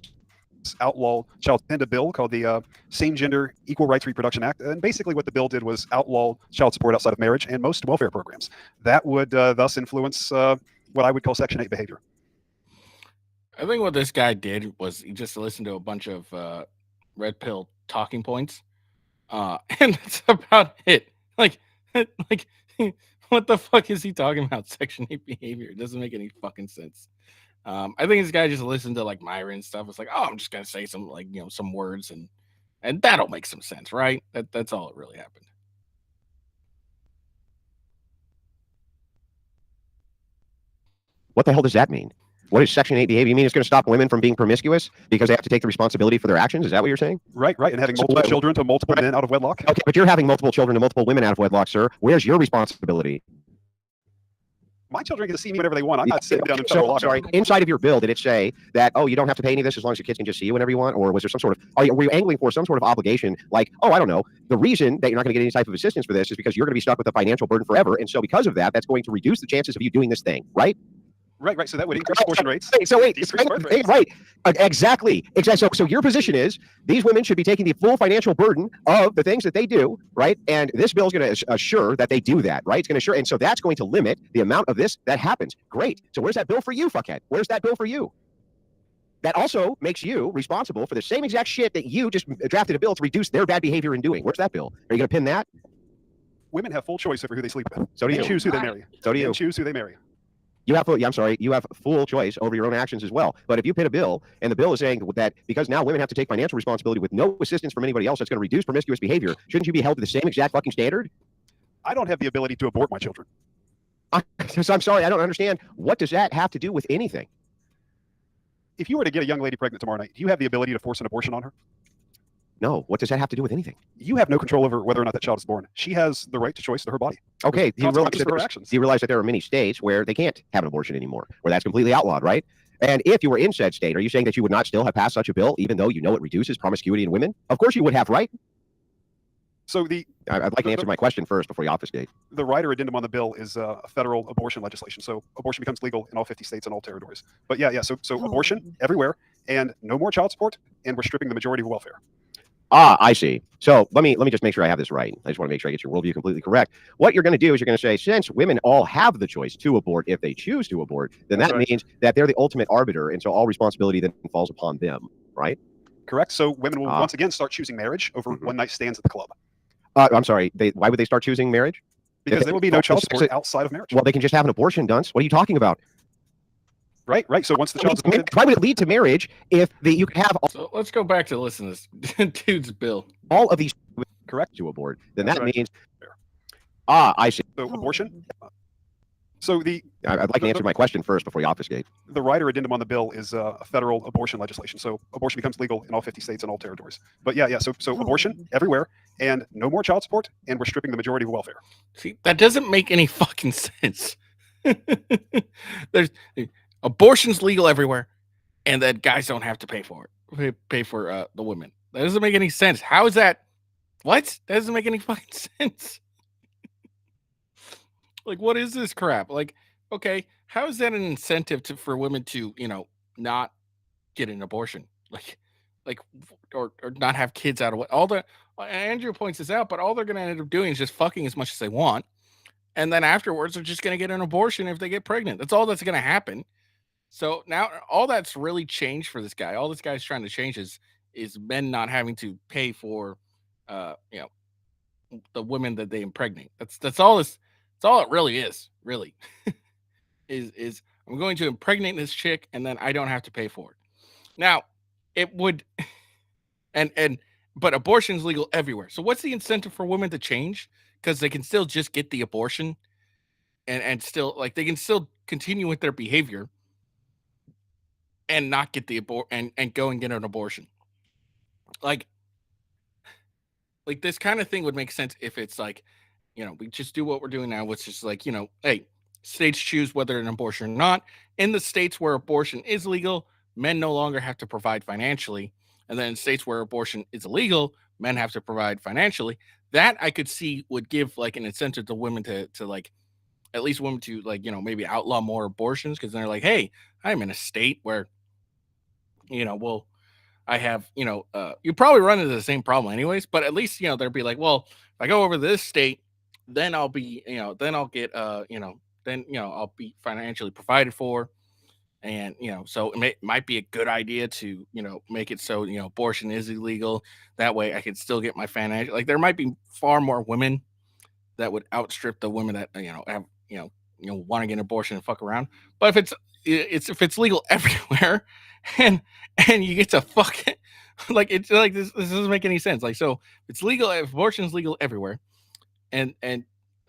outlaw child penned a bill called the Same-Gender Equal Rights Reproduction Act. And basically what the bill did was outlaw child support outside of marriage and most welfare programs. That would thus influence what I would call Section 8 behavior. I think what this guy did was he just listened to a bunch of red pill talking points, and that's about it. Like, what the fuck is he talking about? Section 8 behavior. It doesn't make any fucking sense. I think this guy just listened to like Myra and stuff. It's like, oh, I'm just gonna say some some words and that'll make some sense, right? That's all that really happened. What the hell does that mean? What is Section 8 behavior? You mean it's going to stop women from being promiscuous because they have to take the responsibility for their actions? Is that what you're saying? Right. And having multiple children to multiple men out of wedlock. Okay, but you're having multiple children to multiple women out of wedlock, sir. Where's your responsibility? My children get to see me whenever they want. I'm not sitting down in federal law. Sorry, inside of your bill, did it say that, oh, you don't have to pay any of this as long as your kids can just see you whenever you want? Or was there some sort of, were you angling for some sort of obligation? Like, oh, I don't know. The reason that you're not going to get any type of assistance for this is because you're going to be stuck with a financial burden forever. And so because of that, that's going to reduce the chances of you doing this thing, right? Right. So that would increase abortion rates. Right. Exactly. So your position is these women should be taking the full financial burden of the things that they do, right? And this bill is going to assure that they do that, right? It's going to assure, and so that's going to limit the amount of this that happens. Great. So where's that bill for you, fuckhead? Where's that bill for you? That also makes you responsible for the same exact shit that you just drafted a bill to reduce their bad behavior in doing. Where's that bill? Are you going to pin that? Women have full choice over who they sleep with. So do you. And choose who they marry. So do you. And choose who they marry. You have full choice over your own actions as well. But if you pin a bill, and the bill is saying that because now women have to take financial responsibility with no assistance from anybody else, that's going to reduce promiscuous behavior, shouldn't you be held to the same exact fucking standard? I don't have the ability to abort my children. I'm sorry, I don't understand. What does that have to do with anything? If you were to get a young lady pregnant tomorrow night, do you have the ability to force an abortion on her? No. What does that have to do with anything? You have no control over whether or not that child is born. She has the right to choice to her body. Okay. Do you Consequences realize that there are many states where they can't have an abortion anymore, where that's completely outlawed, right? And if you were in said state, are you saying that you would not still have passed such a bill, even though you know it reduces promiscuity in women? Of course you would have, right? So I'd like to answer my question first before you obfuscate. The rider addendum on the bill is federal abortion legislation. So abortion becomes legal in all 50 states and all territories. But yeah. So abortion everywhere, and no more child support, and we're stripping the majority of welfare. Ah, I see. So let me just make sure I have this right. I just want to make sure I get your worldview completely correct. What you're going to do is you're going to say, since women all have the choice to abort if they choose to abort, then that means that they're the ultimate arbiter, and so all responsibility then falls upon them, right? Correct. So women will once again start choosing marriage over one night stands at the club. I'm sorry. Why would they start choosing marriage? Because there will be no child support outside of marriage. Well, they can just have an abortion, Dunce. What are you talking about? Right. So once the child's aborted, why would it lead to marriage if you could have? So let's go back to listen to this dude's bill. All of these correct to abort. Then that means. I see. So abortion. So I'd like to answer my question first before you obfuscate. The rider addendum on the bill is federal abortion legislation. So abortion becomes legal in all 50 states and all territories. But yeah. So abortion everywhere, and no more child support, and we're stripping the majority of welfare. See, that doesn't make any fucking sense. There's abortion's legal everywhere, and that guys don't have to pay for it. Pay for the women. That doesn't make any sense. How is that? What? That doesn't make any fucking sense. Like, what is this crap? Like, okay, how is that an incentive for women to, not get an abortion? Like, or not have kids out of what? Andrew points this out, but all they're going to end up doing is just fucking as much as they want. And then afterwards, they're just going to get an abortion if they get pregnant. That's all that's going to happen. So now all that's really changed for this guy. All this guy's trying to change is men not having to pay for, the women that they impregnate. That's all this. That's all it really is. Really, is I'm going to impregnate this chick, and then I don't have to pay for it. Now, it would, but abortion's legal everywhere. So what's the incentive for women to change? Because they can still just get the abortion, and still they can still continue with their behavior, and not get the and go and get an abortion. Like this kind of thing would make sense if it's we just do what we're doing now, which is hey, states choose whether an abortion or not. In the states where abortion is legal, men no longer have to provide financially. And then in states where abortion is illegal, men have to provide financially. That I could see would give an incentive to women to at least women to maybe outlaw more abortions, because they're like, hey, I'm in a state where well, I have you probably run into the same problem anyways, but at least they'll be like, well, if I go over to this state, then I'll be then I'll get then I'll be financially provided for, and so it might be a good idea to make it so abortion is illegal. That way I could still get my financial, there might be far more women that would outstrip the women that have want to get an abortion and fuck around. But if it's legal everywhere, and you get to fuck it, this doesn't make any sense. So it's legal, if abortion is legal everywhere, and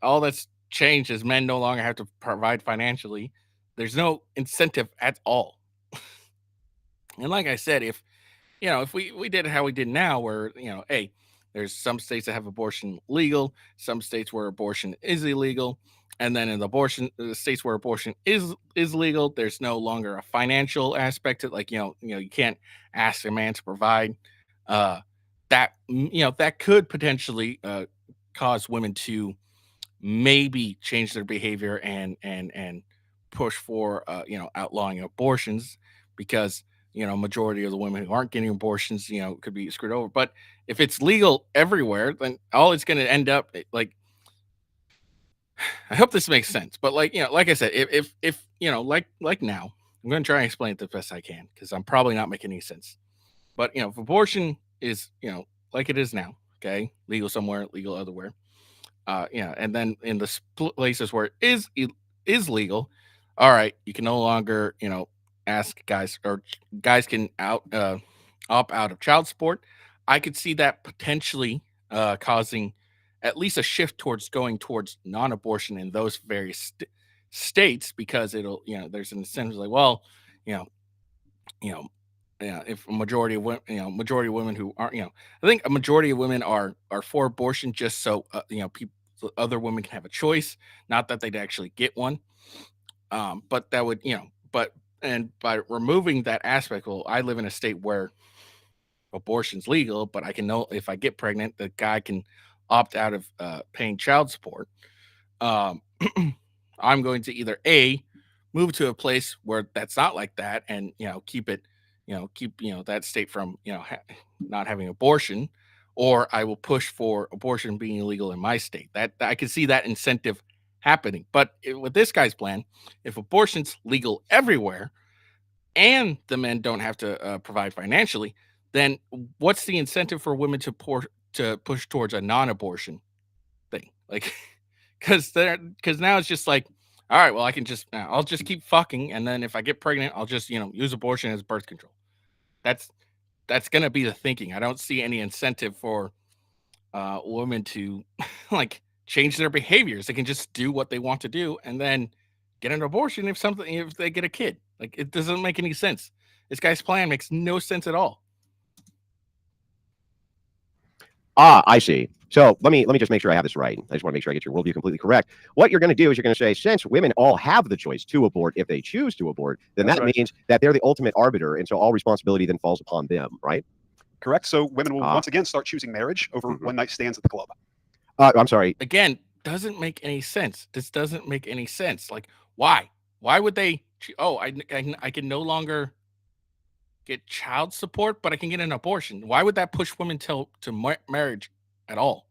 all that's changed is men no longer have to provide financially. There's no incentive at all. And like I said, if we did it how we did now, where hey, there's some states that have abortion legal, some states where abortion is illegal, and then in the states where abortion is legal, there's no longer a financial aspect to it. You can't ask a man to provide. That could potentially cause women to maybe change their behavior and push for outlawing abortions, because majority of the women who aren't getting abortions could be screwed over. But if it's legal everywhere, then all it's going to end up I hope this makes sense, but like I said, if like now, I'm going to try and explain it the best I can, because I'm probably not making any sense. But if abortion is like it is now, okay, legal somewhere, legal otherwhere, and then in the places where it is legal, all right, you can no longer ask guys, or guys can opt out of child support. I could see that potentially causing at least a shift towards going towards non-abortion in those various states because it'll, there's an incentive like, well, you know, you know, yeah, if a majority of women, majority of women who aren't, I think a majority of women are for abortion just so people, so other women can have a choice, not that they'd actually get one. But that would, and by removing that aspect, well, I live in a state where abortion's legal, but I can know if I get pregnant, the guy can opt out of paying child support. Um, I'm going to either move to a place where that's not like that, and keep it, keep that state from not having abortion, or I will push for abortion being illegal in my state. That I can see that incentive happening. But with this guy's plan, if abortion's legal everywhere and the men don't have to provide financially, then what's the incentive for women to push towards a non-abortion thing? Like, because now it's just like, all right, well, I'll just keep fucking, and then if I get pregnant, I'll just use abortion as birth control. That's gonna be the thinking. I don't see any incentive for women to like change their behaviors. They can just do what they want to do and then get an abortion if they get a kid. Like, it doesn't make any sense. This guy's plan makes no sense at all. I see. So let me just make sure I have this right. I just want to make sure I get your worldview completely correct. What you're going to do is you're going to say, since women all have the choice to abort if they choose to abort, then that means that they're the ultimate arbiter, and so all responsibility then falls upon them, right? Correct. So women will once again start choosing marriage over one-night stands at the club. I'm sorry. Again, doesn't make any sense. This doesn't make any sense. Like, why? Why would they? Oh, I can no longer get child support, but I can get an abortion. Why would that push women to marriage at all?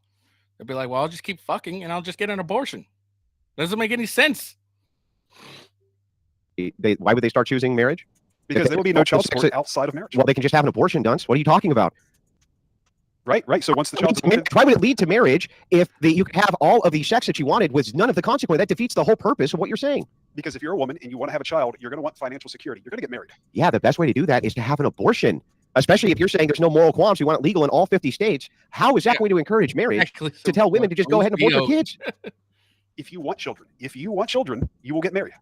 They'd be like, well, I'll just keep fucking and I'll just get an abortion. Doesn't make any sense. Why would they start choosing marriage? Because there will be no child support outside of marriage. Well, they can just have an abortion, Dunce. What are you talking about? Right. So once the child support, why would it lead to marriage if you could have all of the sex that you wanted with none of the consequence? That defeats the whole purpose of what you're saying. Because if you're a woman and you want to have a child, you're going to want financial security. You're going to get married. Yeah, the best way to do that is to have an abortion. Especially if you're saying there's no moral qualms, you want it legal in all 50 states. How is that going to encourage marriage to tell women to just go ahead and abort their kids? If you want children, you will get married.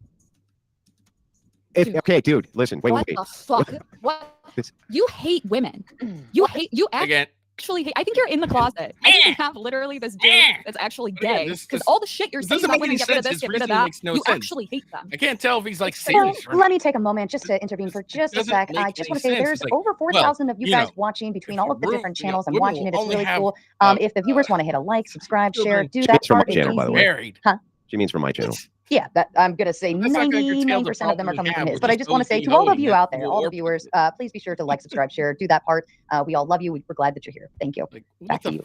Okay, dude, listen, wait. What the fuck? What? You hate women. You actually hate. I think you're in the closet. I think you have literally this dude that's actually gay. Because all the shit you're saying about women, get rid of this, get rid of that, you actually hate them. I can't tell if he's like serious. Let me take a moment just to intervene for just a sec. I just want to say there's over 4,000 of you guys watching between all of the different channels. I'm watching it. It's really cool. If the viewers want to hit a like, subscribe, share, do that. From my channel, by the way. Huh? She means from my channel. Yeah, that I'm gonna say 99% of them are coming from his. But I just want to say to all of you out there, all the viewers, please be sure to like, subscribe, share, do that part. We all love you. We're glad that you're here. Thank you. Back to you.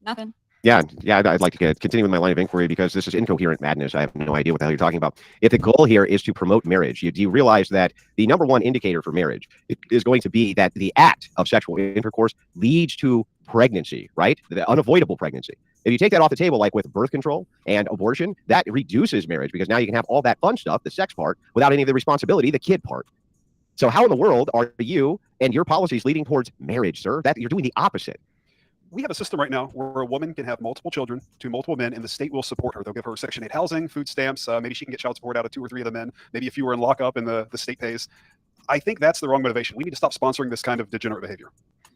Nothing. Yeah, I'd like to continue with my line of inquiry because this is incoherent madness. I have no idea what the hell you're talking about. If the goal here is to promote marriage, do you realize that the number one indicator for marriage is going to be that the act of sexual intercourse leads to pregnancy, right? The unavoidable pregnancy. If you take that off the table, like with birth control and abortion, that reduces marriage because now you can have all that fun stuff, the sex part, without any of the responsibility, the kid part. So how in the world are you and your policies leading towards marriage, sir? That you're doing the opposite. We have a system right now where a woman can have multiple children to multiple men, and the state will support her. They'll give her Section 8 housing, food stamps. Maybe she can get child support out of 2 or 3 of the men. Maybe if you were in lockup and the state pays. I think that's the wrong motivation. We need to stop sponsoring this kind of degenerate behavior.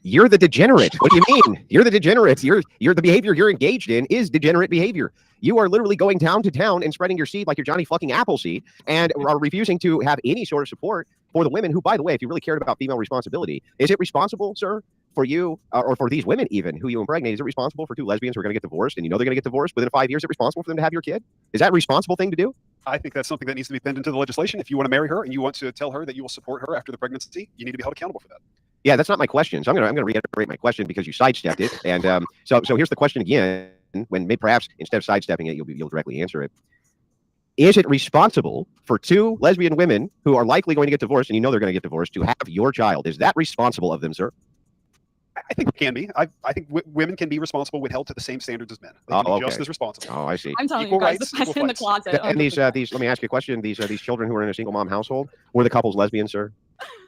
You're the degenerate. What do you mean? You're the degenerate. You're the behavior you're engaged in is degenerate behavior. You are literally going town to town and spreading your seed like you're Johnny fucking Appleseed and are refusing to have any sort of support for the women who, by the way, if you really cared about female responsibility, is it responsible, sir, for you or for these women even who you impregnate? Is it responsible for 2 lesbians who are going to get divorced and you know they're going to get divorced within 5 years? Is it responsible for them to have your kid? Is that a responsible thing to do? I think that's something that needs to be pinned into the legislation. If you want to marry her and you want to tell her that you will support her after the pregnancy, you need to be held accountable for that. Yeah, that's not my question. So I'm gonna reiterate my question because you sidestepped it. And so here's the question again. When perhaps instead of sidestepping it, you'll directly answer it. Is it responsible for 2 lesbian women who are likely going to get divorced and you know they're going to get divorced to have your child? Is that responsible of them, sir? I think it can be. I think women can be responsible when held to the same standards as men. They can be just as responsible. Oh, I see. I'm telling you guys, the in the closet. And these, let me ask you a question. These children who are in a single mom household, were the couples lesbians, sir?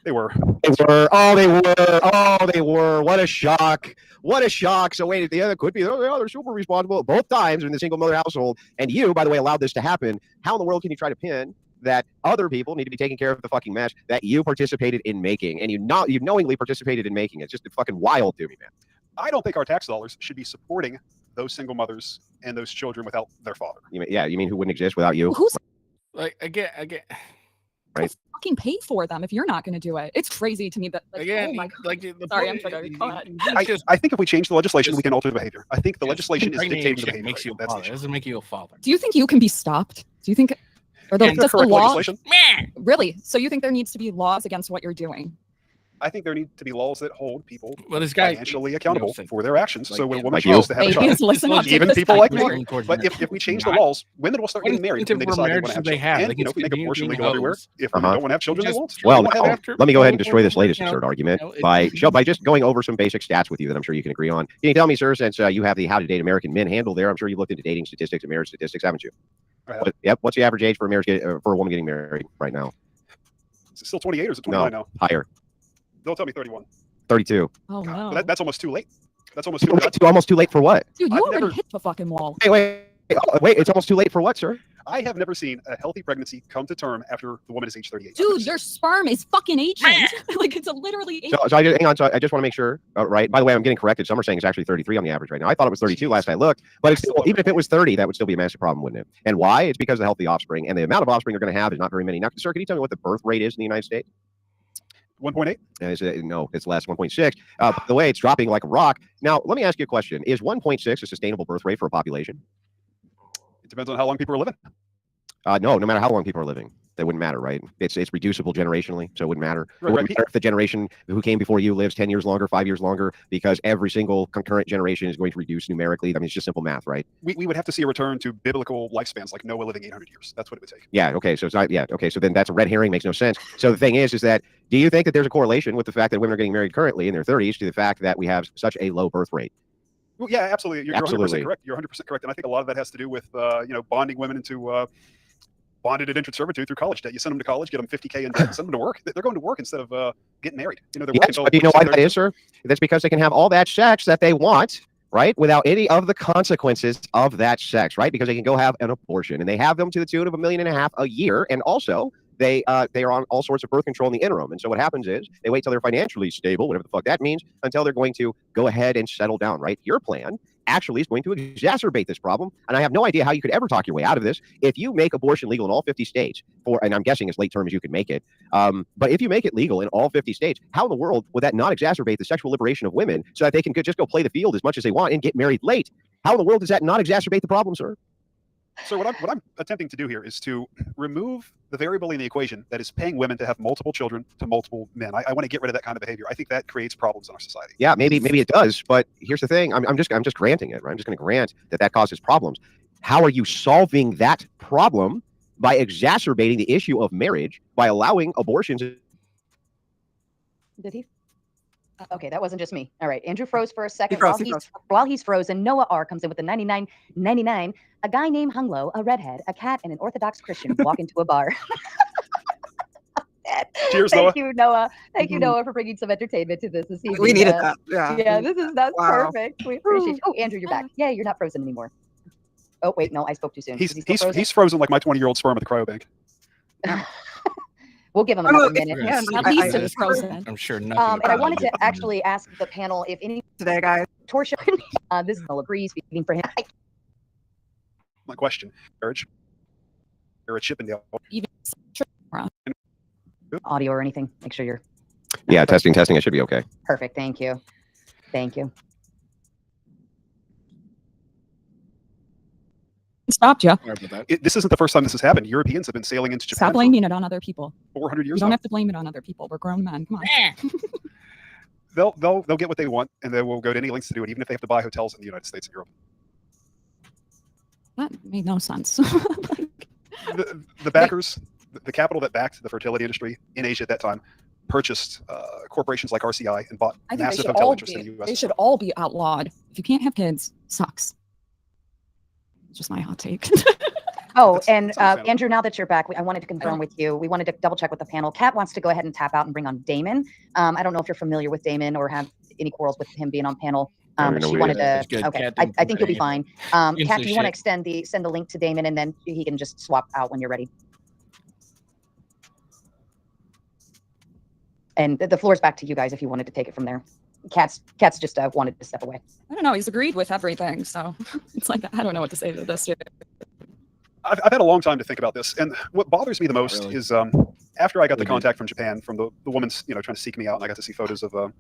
They were. They were. Oh, they were. Oh, they were. What a shock. What a shock. So wait, the other could be, oh, they're super responsible both times in the single mother household. And you, by the way, allowed this to happen. How in the world can you try to pin that other people need to be taking care of the fucking mess that you participated in making, and you knowingly participated in making? It's just fucking wild to me, man. I don't think our tax dollars should be supporting those single mothers and those children without their father. You mean who wouldn't exist without you? Who's Like again, Right. fucking pay for them if you're not going to do it? It's crazy to me that like, again, oh my God. like the Sorry, I'm point- sorry. Go ahead. I think if we change the legislation, we Just- can alter the behavior. I think the legislation is impregnating dictating the shit behavior. makes you a That's the father. It issue. doesn't make you a father. Do you think you can be stopped? Do you think, or the, And does the Correct law legislation. really? So you think there needs to be laws against what you're doing? I think there need to be laws that hold people Well, this guy financially accountable said- for their actions. So like- when a woman like you. chooses to have a child, Ladies, listen up. to even this people guy. like Like, me. towards But marriage. if we change the Not- laws, women will start What getting married incentive when they for decide they marriage want to have do they children. have? And They you know, can if we make continue abortion being legal everywhere, hoes. if women don't want to have children, they Just- won't. just Well, won't have now, after- let me go ahead and or- destroy this or, latest you know, absurd argument you know, by just going over some basic stats with you that I'm sure you can agree on. Can you tell me, sir, since you have the How to Date American Men handle there, I'm sure you've looked into dating statistics and marriage statistics, haven't you? Yep. What's the average age for a for a woman getting married right now? It's still 28 or is it 29 now? Higher. They'll tell me 31. 32. Oh no, But that's almost too late. That's almost too late. Almost too late for what? dude, you I've already never- hit the fucking wall. Wait. It's almost too late for what, sir? I have never seen a healthy pregnancy come to term after the woman is age 38. Dude, your sperm is fucking ancient. Like it's a literally ancient. So hang on. So I just want to make sure. Right. By the way, I'm getting corrected. Some are saying it's actually 33 on the average right now. I thought it was 32 last I looked, but it's still, even if it was 30, that would still be a massive problem, wouldn't it? And why? It's because of healthy offspring, and the amount of offspring they're going to have is not very many. Now, sir, can you tell me what the birth rate is in the United States? 1.8? No, it's less, 1.6. By the way, it's dropping like a rock. Now, let me ask you a question. Is 1.6 a sustainable birth rate for a population? It depends on how long people are living. No matter how long people are living. That wouldn't matter, right? It's reducible generationally, so it wouldn't matter. Right, It wouldn't right. matter if the generation who came before you lives 10 years longer, 5 years longer, because every single concurrent generation is going to reduce numerically. I mean, it's just simple math, right? We would have to see a return to biblical lifespans like Noah living 800 years. That's what it would take. Yeah, okay, so it's not, yeah, okay, so then that's a red herring, makes no sense. So the thing is that, do you think that there's a correlation with the fact that women are getting married currently in their 30s to the fact that we have such a low birth rate? Well, yeah, absolutely. You're Absolutely. 100% correct. You're 100% correct. And I think a lot of that has to do with, bonding women into bonded indentured servitude through college debt. You send them to college, get them 50K in debt, send them to work. They're going to work instead of getting married. They're working Yes, until but do you know why that 30. is, sir? That's because they can have all that sex that they want, right, without any of the consequences of that sex, right? Because they can go have an abortion, and they have them to the tune of $1.5 million a year, and also they are on all sorts of birth control in the interim. And so what happens is they wait till they're financially stable, whatever the fuck that means, until they're going to go ahead and settle down, right? Your plan actually is going to exacerbate this problem. And I have no idea how you could ever talk your way out of this. If you make abortion legal in all 50 states and I'm guessing as late term as you can make it, but if you make it legal in all 50 states, how in the world would that not exacerbate the sexual liberation of women so that they can just go play the field as much as they want and get married late? How in the world does that not exacerbate the problem, sir? So what I'm attempting to do here is to remove the variable in the equation that is paying women to have multiple children to multiple men. I want to get rid of that kind of behavior. I think that creates problems in our society. Yeah, maybe it does, but here's the thing. I'm just granting it. Right? I'm just going to grant that causes problems. How are you solving that problem by exacerbating the issue of marriage by allowing abortions? Did he? Okay, that wasn't just me. All right, Andrew froze for a second. froze, he froze. While he's frozen, Noah R comes in with the 99.99. A guy named Hung Lo, a redhead, a cat, and an Orthodox Christian walk into a bar. Cheers, Thank Noah. you, Noah. Thank you, Mhm. Noah, for bringing some entertainment to this evening. We needed that. Yeah. Yeah, that's Wow. perfect. We appreciate you. Oh, Andrew, you're back. Yeah, you're not frozen anymore. Oh, wait, no, I spoke too soon. Is he still frozen? He's frozen like my 20-year-old sperm at the cryobank. We'll give him Oh, no, another if- minute. yeah, At I- least I- it's frozen. I'm sure nothing. And I about wanted it. to actually ask the panel if any Today, guys. torsion, this is Noel agrees, speaking for him. My question, marriage. You're at Chippendale. Even Audio or anything, make sure you're Yeah, testing. It should be okay. perfect. Thank you. Thank you. stopped you. Sorry about that. This isn't the first time this has happened. Europeans have been sailing into Japan Stop blaming it on other people. for 400 You years don't now. have to blame it on other people. We're grown men. Come on. They'll get what they want, and they will go to any lengths to do it, even if they have to buy hotels in the United States and Europe. That made no sense. The backers, the capital that backed the fertility industry in Asia at that time, purchased corporations like RCI and bought I think they massive should hotel all interests in the be. U.S. They should all be outlawed. If you can't have kids, sucks. It's just my hot take. Oh, That's and understandable. Andrew, now that you're back, I wanted to confirm with you. We wanted to double check with the panel. Kat wants to go ahead and tap out and bring on Damon. I don't know if you're familiar with Damon or have any quarrels with him being on panel. I don't But know she who he wanted is. to. That's good. Okay, Kat I didn't think you'll be say fine. anything. Kat, do you want to Shit. send the link to Damon, and then he can just swap out when you're ready? And the floor is back to you guys if you wanted to take it from there. Kat's just wanted to step away. I don't know. He's agreed with everything, so it's like I don't know what to say to this. I've had a long time to think about this, and what bothers me the most really. is after I got the Really? contact from Japan, from the woman's, trying to seek me out, and I got to see photos of the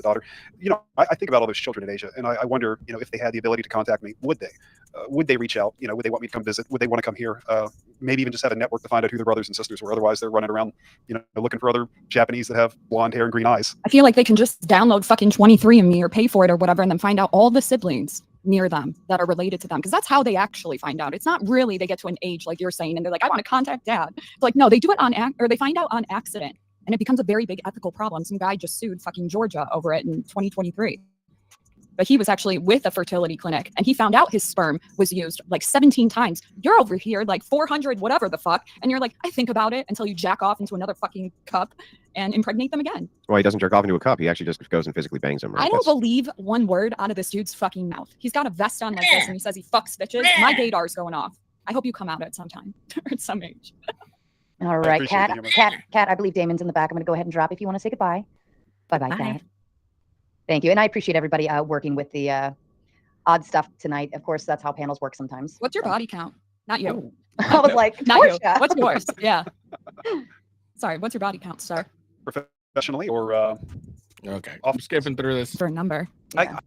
daughter. I think about all those children in Asia, and I wonder, if they had the ability to contact me, would they? Would they reach out? Would they want me to come visit? Would they want to come here? Maybe even just have a network to find out who their brothers and sisters were. Otherwise, they're running around, looking for other Japanese that have blonde hair and green eyes. I feel like they can just download fucking 23andMe or pay for it or whatever, and then find out all the siblings near them that are related to them, because that's how they actually find out. It's not really they get to an age like you're saying and they're like, I want to contact dad. It's like, no, they do it or they find out on accident, and it becomes a very big ethical problem. Some guy just sued fucking Georgia over it in 2023, but he was actually with a fertility clinic and he found out his sperm was used like 17 times. You're over here like 400 whatever the fuck, and you're like, I think about it until you jack off into another fucking cup and impregnate them again. Well, he doesn't jerk off into a cup. He actually just goes and physically bangs them. Right? I don't believe one word out of this dude's fucking mouth. He's got a vest on like this and he says he fucks bitches. My gaydar's going off. I hope you come out at some time or at some age. All right, appreciate Kat. the humor. Kat, I believe Damon's in the back. I'm going to go ahead and drop if you want to say goodbye. Bye-bye, Bye. Kat. Thank you. And I appreciate everybody working with the odd stuff tonight. Of course, that's how panels work sometimes. What's your So- body count? Not you. Ooh. I was like, Not you. Portia. What's yours? Yeah. Sorry, what's your body count, sir? Professionally or Okay, I'm skipping through this. For a number. Yeah.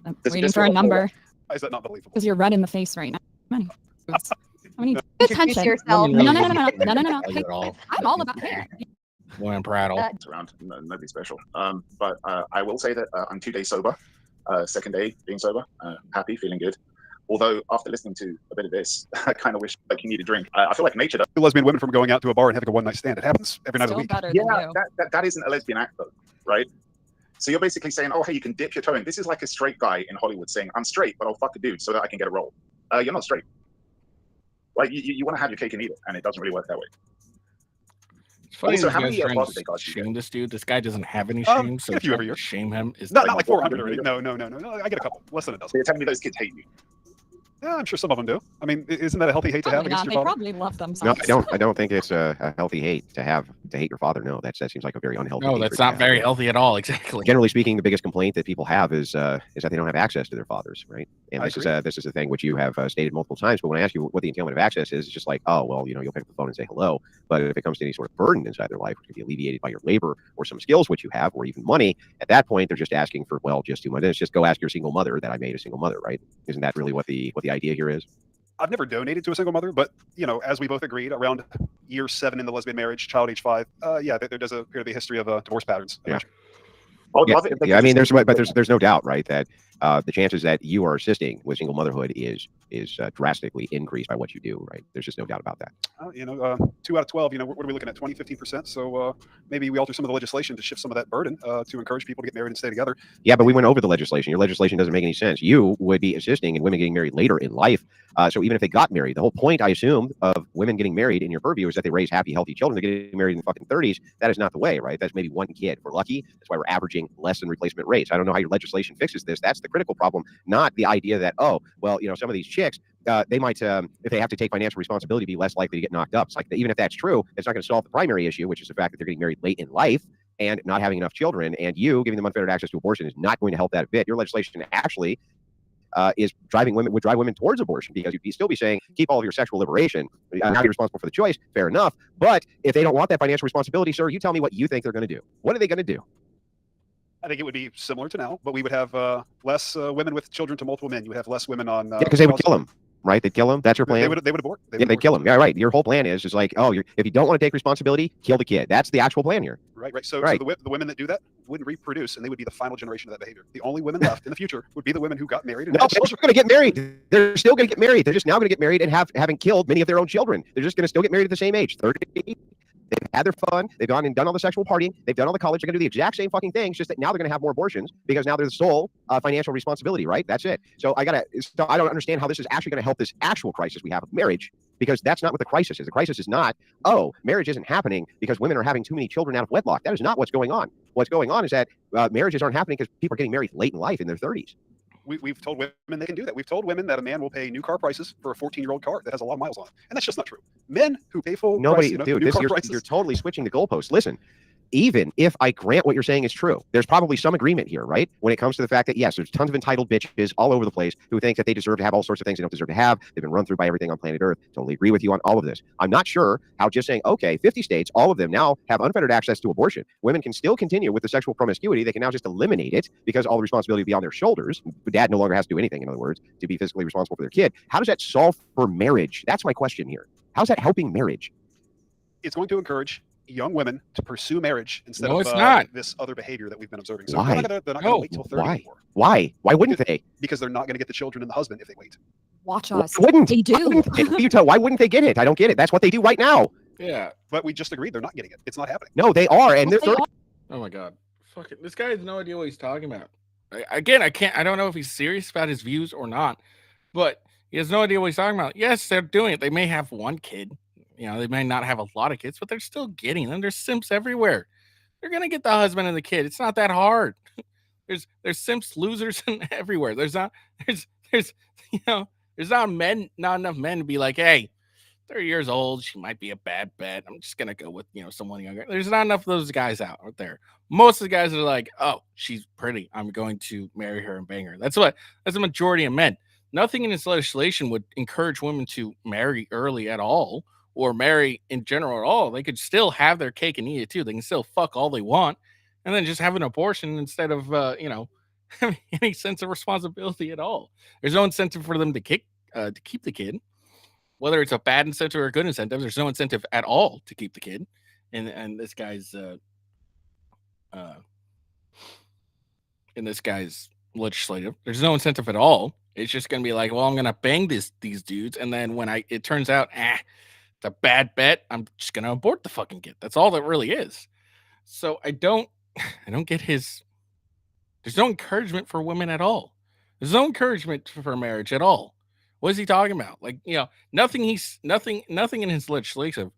I'm This waiting is for a just number is that not believable? because you're red in the face right now. How many? Oops. How many? Introduce Attention. yourself. No, no, no, no, no, no, no. Tell you Hey, it all. I'm all about hey. William Prattle. It's around, nobody special. But I will say that I'm 2 days sober, second day being sober, happy, feeling good. Although after listening to a bit of this, I kind of wish like you need a drink. I feel like nature does. Lesbian women from going out to a bar and having a one-night stand. It happens every night of the Still week. better than Yeah, you. that isn't a lesbian act though, right? So you're basically saying, oh, hey, you can dip your toe in. This is like a straight guy in Hollywood saying, I'm straight, but I'll fuck a dude so that I can get a role. You're not straight. Like you want to have your cake and eat it, and it doesn't really work that way. It's funny Also, this how guy's many trying prostate to cards do you shame this dude. This guy doesn't have any Um, shame, so get a few every trying year. to shame him is Not like, like 400 already. No. I get a couple, less than a So dozen. you're telling me those kids hate you? Yeah, I'm sure some of them do. I mean, isn't that a healthy hate to have Probably against not. your They father? probably love No, themselves. I don't think it's a healthy hate to hate your father. No, that seems like a very unhealthy. no, hatred that's to not have. very healthy at all. Exactly. Generally speaking, the biggest complaint that people have is that they don't have access to their fathers, right? And I this agree. is a thing which you have stated multiple times. But when I ask you what the entailment of access is, it's just like, oh, well, you'll pick up the phone and say hello. But if it comes to any sort of burden inside their life, which can be alleviated by your labor or some skills which you have, or even money, at that point they're just asking for, well, just too much. It's just go ask your single mother that I made a single mother, right? Isn't that really what the idea here is? I've never donated to a single mother, but as we both agreed, around year 7 in the lesbian marriage, child age 5, there does appear to be a history of divorce patterns. Yeah. I would Yeah, love it if they yeah. I could mean, just- there's no doubt, right, that the chances that you are assisting with single motherhood is drastically increased by what you do, right? There's just no doubt about that. 2 out of 12. What are we looking at? 20, 15%. So maybe we alter some of the legislation to shift some of that burden to encourage people to get married and stay together. Yeah, but we went over the legislation. Your legislation doesn't make any sense. You would be assisting in women getting married later in life. So even if they got married, the whole point, I assume, of women getting married in your purview is that they raise happy, healthy children. They're getting married in the fucking 30s. That is not the way, right? That's maybe one kid. We're lucky. That's why we're averaging less than replacement rates. I don't know how your legislation fixes this. That's the critical problem, not the idea that, oh, well, some of these chicks, they might, if they have to take financial responsibility, be less likely to get knocked up. It's like, even if that's true, it's not going to solve the primary issue, which is the fact that they're getting married late in life and not having enough children. And you giving them unfettered access to abortion is not going to help that a bit. Your legislation actually would drive women towards abortion, because you'd still be saying, keep all of your sexual liberation. Now you're responsible for the choice. Fair enough. But if they don't want that financial responsibility, sir, you tell me what you think they're going to do. What are they going to do? I think it would be similar to now, but we would have less women with children to multiple men. You would have less women on. Yeah, because they would kill them, right? They'd kill them. That's your plan. They would abort. Yeah, they'd kill him. Yeah, right. Your whole plan is like, oh, if you don't want to take responsibility, kill the kid. That's the actual plan here. Right. So Right. the women that do that wouldn't reproduce, and they would be the final generation of that behavior. The only women left in the future would be the women who got married. And No, had they're children. still going to get married. They're still going to get married. They're just now going to get married and haven't killed many of their own children. They're just going to still get married at the same age, 30, They've had their fun. They've gone and done all the sexual partying. They've done all the college. They're going to do the exact same fucking things, just that now they're going to have more abortions because now they're the sole financial responsibility, right? That's it. So I don't understand how this is actually going to help this actual crisis we have of marriage, because that's not what the crisis is. The crisis is not, oh, marriage isn't happening because women are having too many children out of wedlock. That is not what's going on. What's going on is that marriages aren't happening because people are getting married late in life in their 30s. We've told women they can do that. We've told women that a man will pay new car prices for a 14-year-old car that has a lot of miles on it. And that's just not true. Men who pay full Nobody, price, dude, new car you're prices. totally switching the goalposts. Listen, even if I grant what you're saying is true, there's probably some agreement here, right? When it comes to the fact that, yes, there's tons of entitled bitches all over the place who think that they deserve to have all sorts of things they don't deserve to have. They've been run through by everything on planet Earth. Totally agree with you on all of this. I'm not sure how just saying, okay, 50 states, all of them now have unfettered access to abortion. Women can still continue with the sexual promiscuity. They can now just eliminate it because all the responsibility will be on their shoulders. Dad no longer has to do anything, in other words, to be physically responsible for their kid. How does that solve for marriage? That's my question here. How's that helping marriage? It's going to encourage young women to pursue marriage instead No, of it's not. this other behavior that we've been observing. So Why? they're not going to No. wait till 30 Why? anymore. Why wouldn't they? Because they're not going to get the children and the husband if they wait. Watch Why us. wouldn't They do. Why wouldn't they get it? I don't get it. That's what they do right now. Yeah. But we just agreed they're not getting it. It's not happening. No, they are, and Well, they're they are. Oh my god. Fuck it. This guy has no idea what he's talking about. I don't know if he's serious about his views or not, but he has no idea what he's talking about. Yes, they're doing it. They may have one kid. You know, they may not have a lot of kids, but they're still getting them. There's simps everywhere. They're gonna get the husband and the kid. It's not that hard. There's simps, losers, and everywhere. There's not enough men to be like, hey, 30 years old, she might be a bad bet. I'm just gonna go with someone younger. There's not enough of those guys out there. Most of the guys are like, oh, she's pretty, I'm going to marry her and bang her. That's the majority of men. Nothing in this legislation would encourage women to marry early at all, or marry in general at all. They could still have their cake and eat it too. They can still fuck all they want and then just have an abortion instead of having any sense of responsibility at all. There's no incentive for them to keep the kid. Whether it's a bad incentive or a good incentive, there's no incentive at all to keep the kid. And this guy's legislative, there's no incentive at all. It's just gonna be like, well, I'm gonna bang these dudes, and then when it turns out, it's a bad bet, I'm just gonna abort the fucking kid. That's all that really is. So I don't get his. There's no encouragement for women at all. There's no encouragement for marriage at all. What is he talking about? Like, nothing in his legislation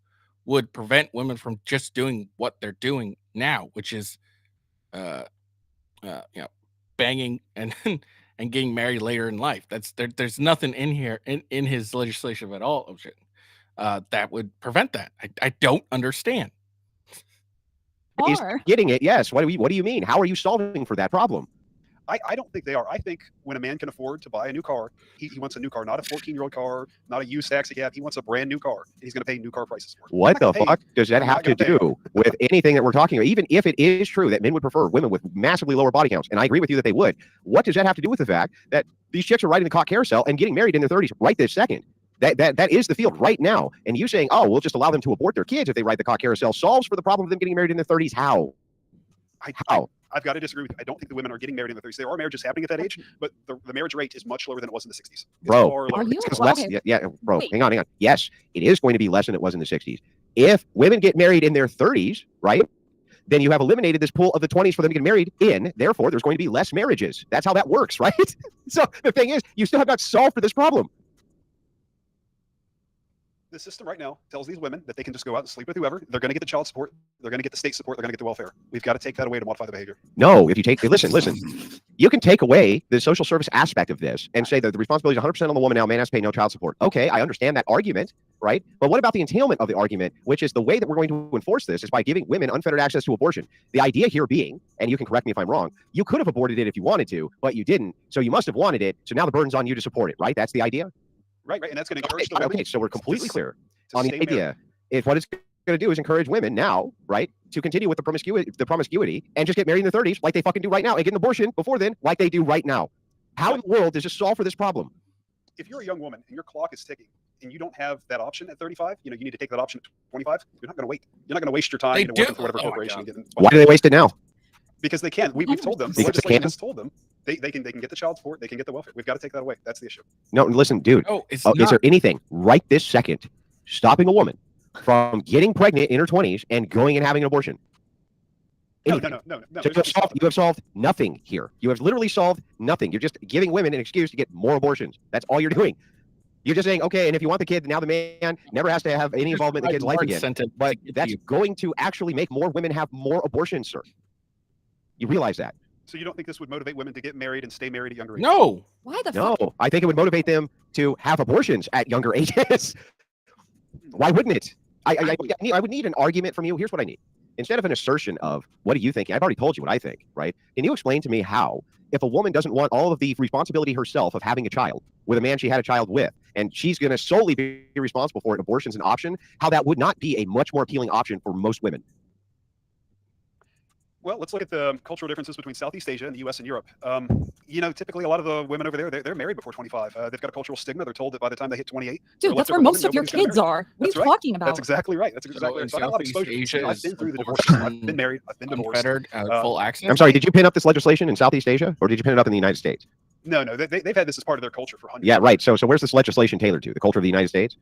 would prevent women from just doing what they're doing now, which is banging and getting married later in life. There's nothing in here in his legislation at all that would prevent that. I don't understand. He's Or getting it. Yes. What do you mean? How are you solving for that problem? I don't think they are. I think when a man can afford to buy a new car, he wants a new car, not a 14-year-old car, not a used taxi cab. He wants a brand new car. He's going to pay new car prices for it. What the fuck does that I'm have not to gonna pay. do with anything that we're talking about? Even if it is true that men would prefer women with massively lower body counts, and I agree with you that they would, what does that have to do with the fact that these chicks are riding the cock carousel and getting married in their 30s right this second? That is the field right now. And you saying, oh, we'll just allow them to abort their kids if they ride the cock carousel solves for the problem of them getting married in their 30s. How? How? I've got to disagree with you. I don't think the women are getting married in their 30s. There are marriages happening at that age, but the marriage rate is much lower than it was in the 60s. It's Bro, far lower. Are you? It's Well, less, okay. yeah, bro, Wait. hang on. Yes, it is going to be less than it was in the 60s. If women get married in their 30s, right, then you have eliminated this pool of the 20s for them to get married in. Therefore, there's going to be less marriages. That's how that works, right? So the thing is, you still have not solved for this problem. The system right now tells these women that they can just go out and sleep with whoever. They're going to get the child support. They're going to get the state support. They're going to get the welfare. We've got to take that away to modify the behavior. No, if you take, listen, you can take away the social service aspect of this and say that the responsibility is 100% on the woman now, man has to pay no child support. Okay, I understand that argument, right? But what about the entailment of the argument, which is the way that we're going to enforce this is by giving women unfettered access to abortion. The idea here being, and you can correct me if I'm wrong, you could have aborted it if you wanted to, but you didn't. So you must have wanted it. So now the burden's on you to support it, right? That's the idea? Right. And that's going to encourage the women. Okay, so we're completely clear to on the stay idea. married. If what it's going to do is encourage women now, right, to continue with the promiscuity and just get married in their 30s like they fucking do right now and get an abortion before then like they do right now. How in the world does this solve for this problem? If you're a young woman and your clock is ticking and you don't have that option at 35, you need to take that option at 25. You're not going to wait. You're not going to waste your time They working do. for whatever Oh my corporation. God. And getting, Why do they waste it now? because they can. We've told them. The Because they legislation can? has told them they can get the child support. They can get the welfare. We've got to take that away. That's the issue. No, listen, dude. Oh, it's Is not. there anything right this second stopping a woman from getting pregnant in her 20s and going and having an abortion? No. So you have solved nothing here. You have literally solved nothing. You're just giving women an excuse to get more abortions. That's all you're doing. You're just saying, okay, and if you want the kid, now the man never has to have any involvement in the kid's life again. But that's going to actually make more women have more abortions, sir. You realize that? So you don't think this would motivate women to get married and stay married at younger ages? No. Why the No, fuck? I think it would motivate them to have abortions at younger ages. Why wouldn't it? I would need an argument from you. Here's what I need. Instead of an assertion of, what do you think? I've already told you what I think, right? Can you explain to me how, if a woman doesn't want all of the responsibility herself of having a child with a man she had a child with, and she's going to solely be responsible for it, abortion's an option, how that would not be a much more appealing option for most women? Well, let's look at the cultural differences between Southeast Asia and the U.S. and Europe. You know, typically a lot of the women over there, they're married before 25. They've got a cultural stigma. They're told that by the time they hit 28, Dude, that's where most of your kids are. What are you talking about? That's exactly right. That's exactly right. So I have a lot of exposure. I've been through the divorce. I've been married. I've been divorced. Full access. I'm sorry, did you pin up this legislation in Southeast Asia, or did you pin it up in the United States? No, they've had this as part of their culture for hundreds. Yeah, right. So where's this legislation tailored to? The culture of the United States?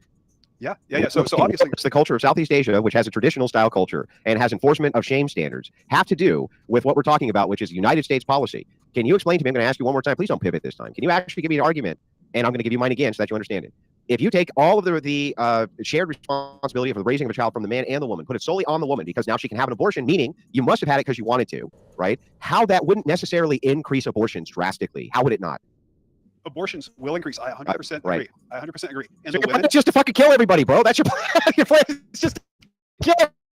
Yeah. So obviously, it's the culture of Southeast Asia, which has a traditional style culture and has enforcement of shame standards, have to do with what we're talking about, which is United States policy. Can you explain to me? I'm going to ask you one more time. Please don't pivot this time. Can you actually give me an argument? And I'm going to give you mine again so that you understand it. If you take all of the shared responsibility for the raising of a child from the man and the woman, put it solely on the woman because now she can have an abortion, meaning you must have had it because you wanted to, right? How that wouldn't necessarily increase abortions drastically. How would it not? Abortions will increase. I 100% agree. Right. I 100% agree. And So the your plan women, is just to fucking kill everybody, bro. That's your plan. Your plan is just to kill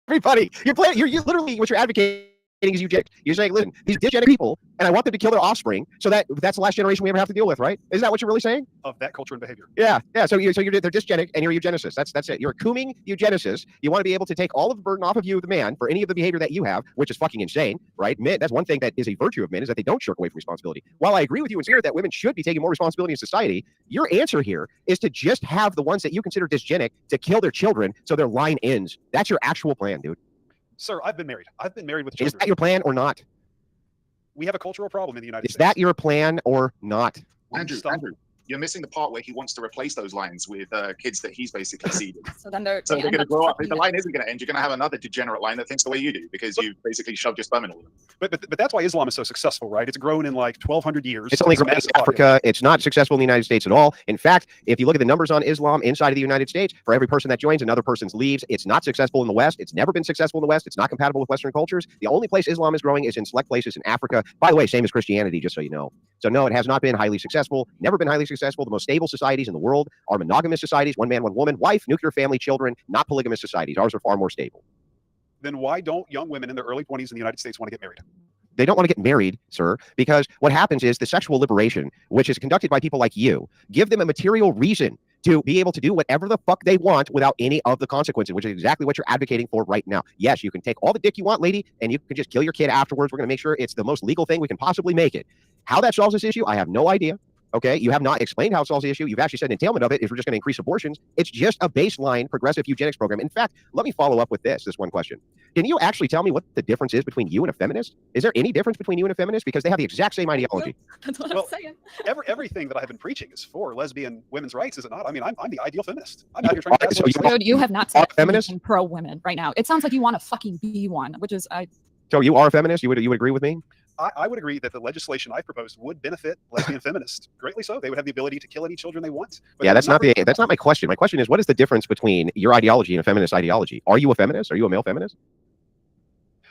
everybody. Your plan, you're literally, what you're advocating is eugenics. You're saying, listen, these dysgenic people, and I want them to kill their offspring, so that's the last generation we ever have to deal with, right? Isn't that what you're really saying? of that culture and behavior. Yeah. So they're dysgenic, and you're a eugenicist. That's it. You're a cooming eugenicist. You want to be able to take all of the burden off of you, the man, for any of the behavior that you have, which is fucking insane, right? Men, that's one thing that is a virtue of men, is that they don't shirk away from responsibility. While I agree with you in spirit that women should be taking more responsibility in society, your answer here is to just have the ones that you consider dysgenic to kill their children so their line ends. That's your actual plan, dude. Sir, I've been married. I've been married with children. Is that your plan or not? We have a cultural problem in the United Is States. that your plan or not? Andrew, you're missing the part where he wants to replace those lines with kids that he's basically seeded. So then they're So they're end going to up grow up. fucking The line isn't going to end. You're going to have another degenerate line that thinks the way you do because you basically shoved your sperm in all of them. But that's why Islam is so successful, right? It's grown in like 1,200 years. It's only a grown in massive Africa. It's not successful in the United States at all. In fact, if you look at the numbers on Islam inside of the United States, for every person that joins, another person leaves. It's not successful in the West. It's never been successful in the West. It's not compatible with Western cultures. The only place Islam is growing is in select places in Africa. By the way, same as Christianity, just so you know. So no, it has not been highly successful, never been highly successful. The most stable societies in the world are monogamous societies, one man, one woman, wife, nuclear family, children, not polygamous societies. Ours are far more stable. Then why don't young women in their early 20s in the United States want to get married? They don't want to get married, sir, because what happens is the sexual liberation, which is conducted by people like you, give them a material reason to be able to do whatever the fuck they want without any of the consequences, which is exactly what you're advocating for right now. Yes, you can take all the dick you want, lady, and you can just kill your kid afterwards. We're going to make sure it's the most legal thing we can possibly make it. How that solves this issue, I have no idea. Okay, you have not explained how it solves the issue. You've actually said an entailment of it is we're just going to increase abortions. It's just a baseline progressive eugenics program. In fact, let me follow up with this one question. Can you actually tell me what the difference is between you and a feminist? Is there any difference between you and a feminist? Because they have the exact same ideology. That's what Well, I'm saying. Everything that I've been preaching is for lesbian women's rights, is it not? I mean, I'm the ideal feminist. I'm out here trying to pass legislation. Dude, you have not are said feminist? anything pro women right now. It sounds like you want to fucking be one, which is So you are a feminist? You would agree with me? I would agree that the legislation I proposed would benefit lesbian feminists greatly. So they would have the ability to kill any children they want. But Yeah, that's not my question. My question is, what is the difference between your ideology and a feminist ideology? Are you a feminist? Are you a male feminist?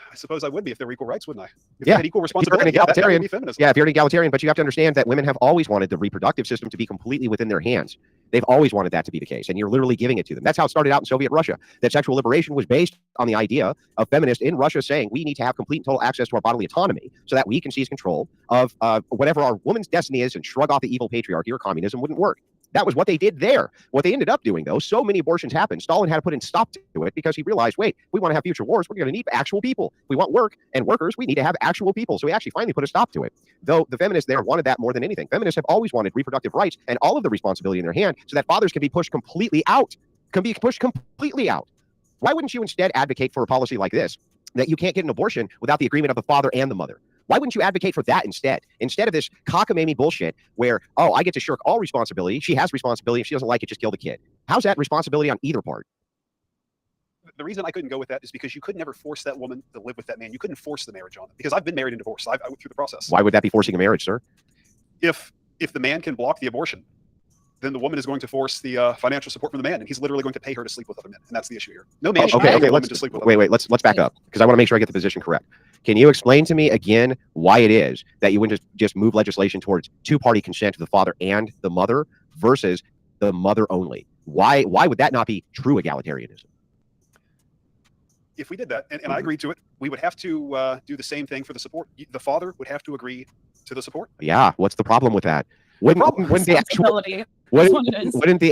I suppose I would be if there were equal rights, wouldn't I? If Yeah. they had equal responsibility, If you're an that would egalitarian, be feminism. yeah, if you're an egalitarian, but you have to understand that women have always wanted the reproductive system to be completely within their hands. They've always wanted that to be the case, and you're literally giving it to them. That's how it started out in Soviet Russia. That sexual liberation was based on the idea of feminists in Russia saying we need to have complete and total access to our bodily autonomy so that we can seize control of whatever our woman's destiny is and shrug off the evil patriarchy or communism wouldn't work. That was what they did there. What they ended up doing, though, so many abortions happened. Stalin had to put in stop to it because he realized, wait, we want to have future wars. We're going to need actual people. We want work and workers. We need to have actual people. So he actually finally put a stop to it. Though the feminists there wanted that more than anything. Feminists have always wanted reproductive rights and all of the responsibility in their hand so that fathers can be pushed completely out. Why wouldn't you instead advocate for a policy like this, that you can't get an abortion without the agreement of the father and the mother? Why wouldn't you advocate for that instead of this cockamamie bullshit where, oh, I get to shirk all responsibility. She has responsibility. If she doesn't like it, just kill the kid. How's that responsibility on either part? the reason I couldn't go with that is because you could never force that woman to live with that man. You couldn't force the marriage on them, because I've been married and divorced. I went through the process. Why would that be forcing a marriage, sir? If the man can block the abortion, then the woman is going to force the financial support from the man, and he's literally going to pay her to sleep with other men, and that's the issue here. No man should pay a woman to sleep with other men. Let's back up, because I want to make sure I get the position correct. Can you explain to me again why it is that you wouldn't just move legislation towards two-party consent to the father and the mother versus the mother only? Why would that not be true egalitarianism? If we did that, and I agreed to it, we would have to do the same thing for the support. The father would have to agree to the support. Yeah, what's the problem with that? Wouldn't the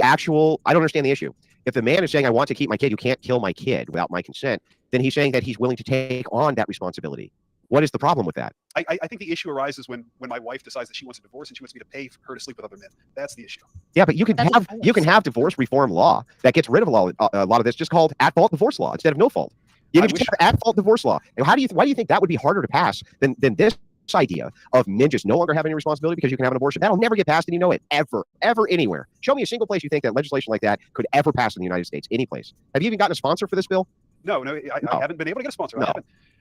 actual, I don't understand the issue. If the man is saying, I want to keep my kid, you can't kill my kid without my consent, then he's saying that he's willing to take on that responsibility. What is the problem with that? I think the issue arises when my wife decides that she wants a divorce and she wants me to pay for her to sleep with other men. That's the issue. Yeah, but you can have divorce reform law that gets rid of a lot of this, just called at-fault divorce law instead of no-fault. You can just have at-fault divorce law. And why do you think that would be harder to pass than this idea of men just no longer having any responsibility because you can have an abortion? That'll never get passed, and you know it, ever anywhere. Show me a single place you think that legislation like that could ever pass in the United States. Any place. Have you even gotten a sponsor for this bill? No, I haven't been able to get a sponsor. No.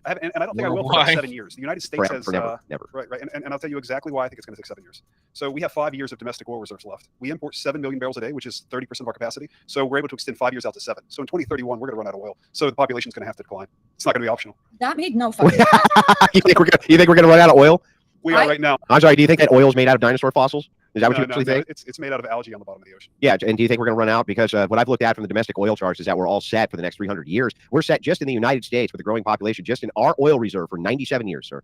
I haven't, and I don't think I will for about 7 years. The United States has never. Right, and I'll tell you exactly why I think it's going to take 7 years. So we have 5 years of domestic oil reserves left. We import 7 million barrels a day, which is 30% of our capacity. So we're able to extend 5 years out to 7. So in 2031, we're going to run out of oil. So the population is going to have to decline. It's not going to be optional. That made no fucking sense. You think we're going to run out of oil? We are right now. I'm sorry. Do you think that oil is made out of dinosaur fossils? Is that what you actually think? It's made out of algae on the bottom of the ocean. Yeah, and do you think we're going to run out? Because what I've looked at from the domestic oil charts is that we're all set for the next 300 years. We're set just in the United States with a growing population, just in our oil reserve for 97 years, sir.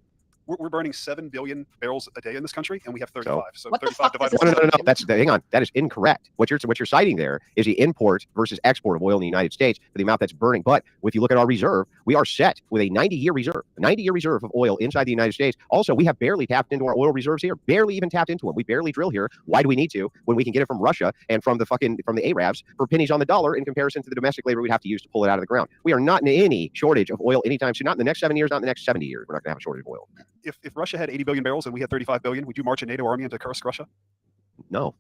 We're burning 7 billion barrels a day in this country, and we have 35. So 35 divided by 7. No. Hang on. That is incorrect. What you're citing there is the import versus export of oil in the United States for the amount that's burning. But if you look at our reserve, we are set with a 90-year reserve of oil inside the United States. Also, we have barely tapped into our oil reserves here. Barely even tapped into them. We barely drill here. Why do we need to when we can get it from Russia and from the Arabs for pennies on the dollar in comparison to the domestic labor we'd have to use to pull it out of the ground? We are not in any shortage of oil anytime soon. Not in the next 7 years. Not in the next 70 years. We're not going to have a shortage of oil. If Russia had 80 billion barrels and we had 35 billion, would you march a NATO army into curse Russia? No.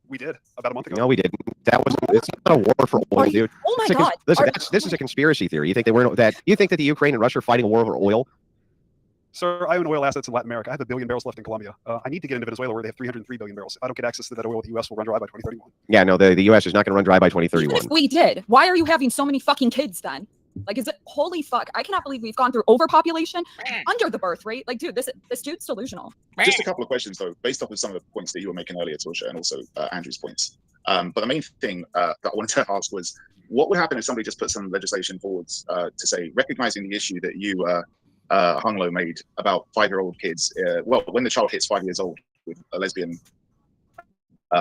We did about a month ago. No, we didn't. It's not a war for oil, dude. Oh my God. Listen, this is a conspiracy theory. You think you think that the Ukraine and Russia are fighting a war over oil? Sir, I own oil assets in Latin America. I have 1 billion barrels left in Colombia. I need to get into Venezuela where they have 303 billion barrels. If I don't get access to that oil, the U.S. will run dry by 2031. Yeah, no, the U.S. is not going to run dry by 2031. Even if we did, why are you having so many fucking kids then? Like, is it holy fuck? I cannot believe we've gone through overpopulation under the birth rate. Like, dude, this dude's delusional. Just a couple of questions though, based off of some of the points that you were making earlier, Torsha, and also Andrew's points. But the main thing that I wanted to ask was, what would happen if somebody just put some legislation forwards to say, recognizing the issue that you, Hung Lo, made about 5-year-old kids? Well, when the child hits 5 years old with a lesbian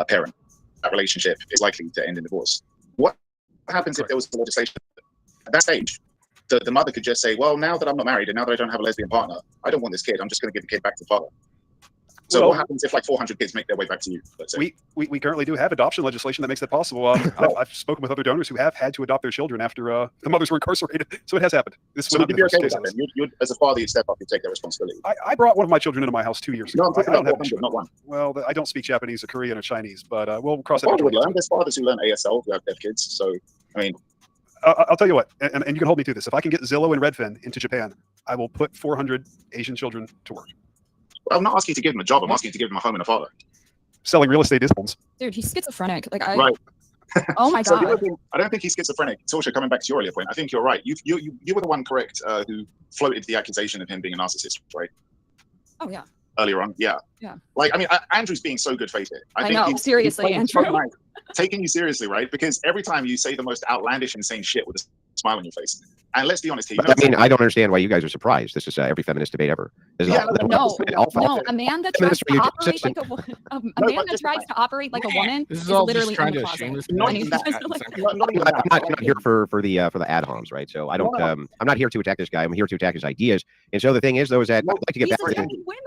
parent, that relationship is likely to end in divorce. What happens if there was legislation at that stage? The mother could just say, well, now that I'm not married and now that I don't have a lesbian partner, I don't want this kid. I'm just going to give the kid back to the father. So what happens if like 400 kids make their way back to you? Let's say? We currently do have adoption legislation that makes that possible. I've spoken with other donors who have had to adopt their children after the mothers were incarcerated. So it has happened. So would you be okay with that then? You'd, as a father, you'd step up and take that responsibility. I brought one of my children into my house 2 years ago. No, I don't have not one. Well, I don't speak Japanese or Korean or Chinese, but we'll cross that. There's fathers who learn ASL who have deaf kids. So, I mean, I'll tell you what, and you can hold me to this. If I can get Zillow and Redfin into Japan, I will put 400 Asian children to work. I'm not asking you to give them a job. I'm asking you to give them a home and a father. Selling real estate is homes. Dude, he's schizophrenic. Like, right. Oh my God. I don't think he's schizophrenic. Torsha, coming back to your earlier point, I think you're right. You were the one correct who floated the accusation of him being a narcissist, right? Oh yeah. Earlier on, yeah. Like, I mean, Andrew's being so good faith here. I know, seriously, Andrew. Taking you seriously, right? Because every time you say the most outlandish, insane shit with a smile on your face. And let's be honest here. I don't understand why you guys are surprised. This is every feminist debate ever. No, a man that tries to operate like to operate like a woman is literally trying in the to closet. shame this. I'm not here for the ad homs, right? So I don't. I'm not here to attack this guy. I'm here to attack his ideas. And so the thing is, though, is that I'd like to get back to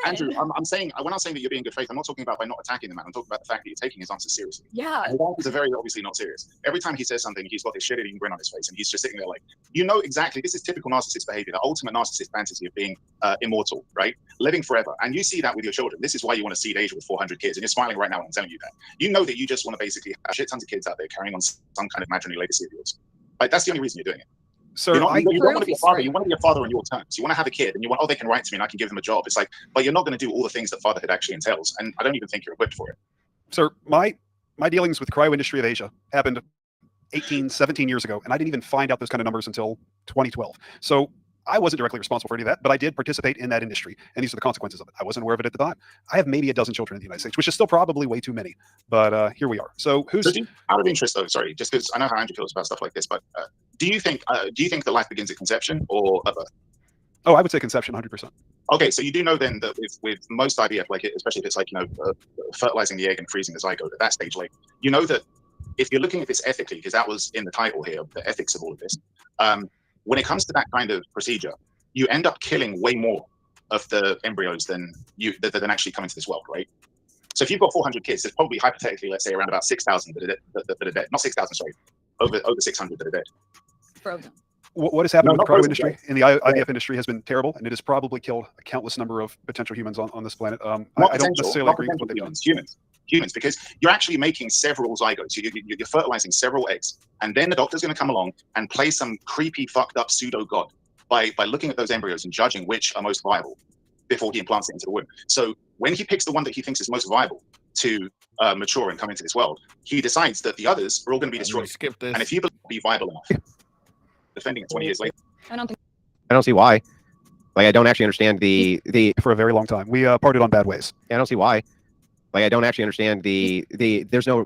Andrew. I'm saying, when I'm saying that you're being good faith, I'm not talking about by not attacking the man. I'm talking about the fact that you're taking his answers seriously. Yeah. His answers are very obviously not serious. Every time he says something, he's got this shit-eating grin on his face, and he's just sitting there like, you know exactly. This is typical narcissist behavior, the ultimate narcissist fantasy of being immortal, right? Living forever. And you see that with your children. This is why you want to seed Asia with 400 kids, and you're smiling right now when I'm telling you that. You know that you just want to basically have shit tons of kids out there carrying on some kind of imaginary legacy of yours. Like, that's the only reason you're doing it. Sir, You don't want to be a Prove father. he's You want to be a father on your terms. You want to have a kid, and you want, oh, they can write to me, and I can give them a job. It's like, but you're not going to do all the things that fatherhood actually entails, and I don't even think you're equipped for it. Sir, my dealings with the cryo industry of Asia happened 18, 17 years ago, and I didn't even find out those kind of numbers until 2012. So I wasn't directly responsible for any of that, but I did participate in that industry, and these are the consequences of it. I wasn't aware of it at the time. I have maybe a dozen children in the United States, which is still probably way too many, but here we are. So out of interest, though, sorry, just because I know how Andrew feels about stuff like this, but do you think that life begins at conception or at birth? Oh, I would say conception, 100%. Okay, so you do know then that with most IVF, like especially if it's like fertilizing the egg and freezing the zygote at that stage, like you know that if you're looking at this ethically, because that was in the title here, the ethics of all of this, when it comes to that kind of procedure, you end up killing way more of the embryos than actually come into this world, right? So if you've got 400 kids, there's probably hypothetically, let's say, around about 6,000 that are dead. Not 6,000, sorry, over 600 that are dead. Frozen. What has happened with the cryo frozen, industry in the IVF industry has been terrible, and it has probably killed a countless number of potential humans on this planet. I don't necessarily agree with what they've done. Humans, because you're actually making several zygotes. You're fertilizing several eggs, and then the doctor's going to come along and play some creepy, fucked up pseudo god by looking at those embryos and judging which are most viable before he implants it into the womb. So when he picks the one that he thinks is most viable to mature and come into this world, he decides that the others are all going to be destroyed. Skip this. And if you believe it to be viable enough, defending it 20 years later. I don't think. I don't see why. Like, I don't actually understand the For a very long time, we parted on bad ways. I don't see why. Like, I don't actually understand the there's no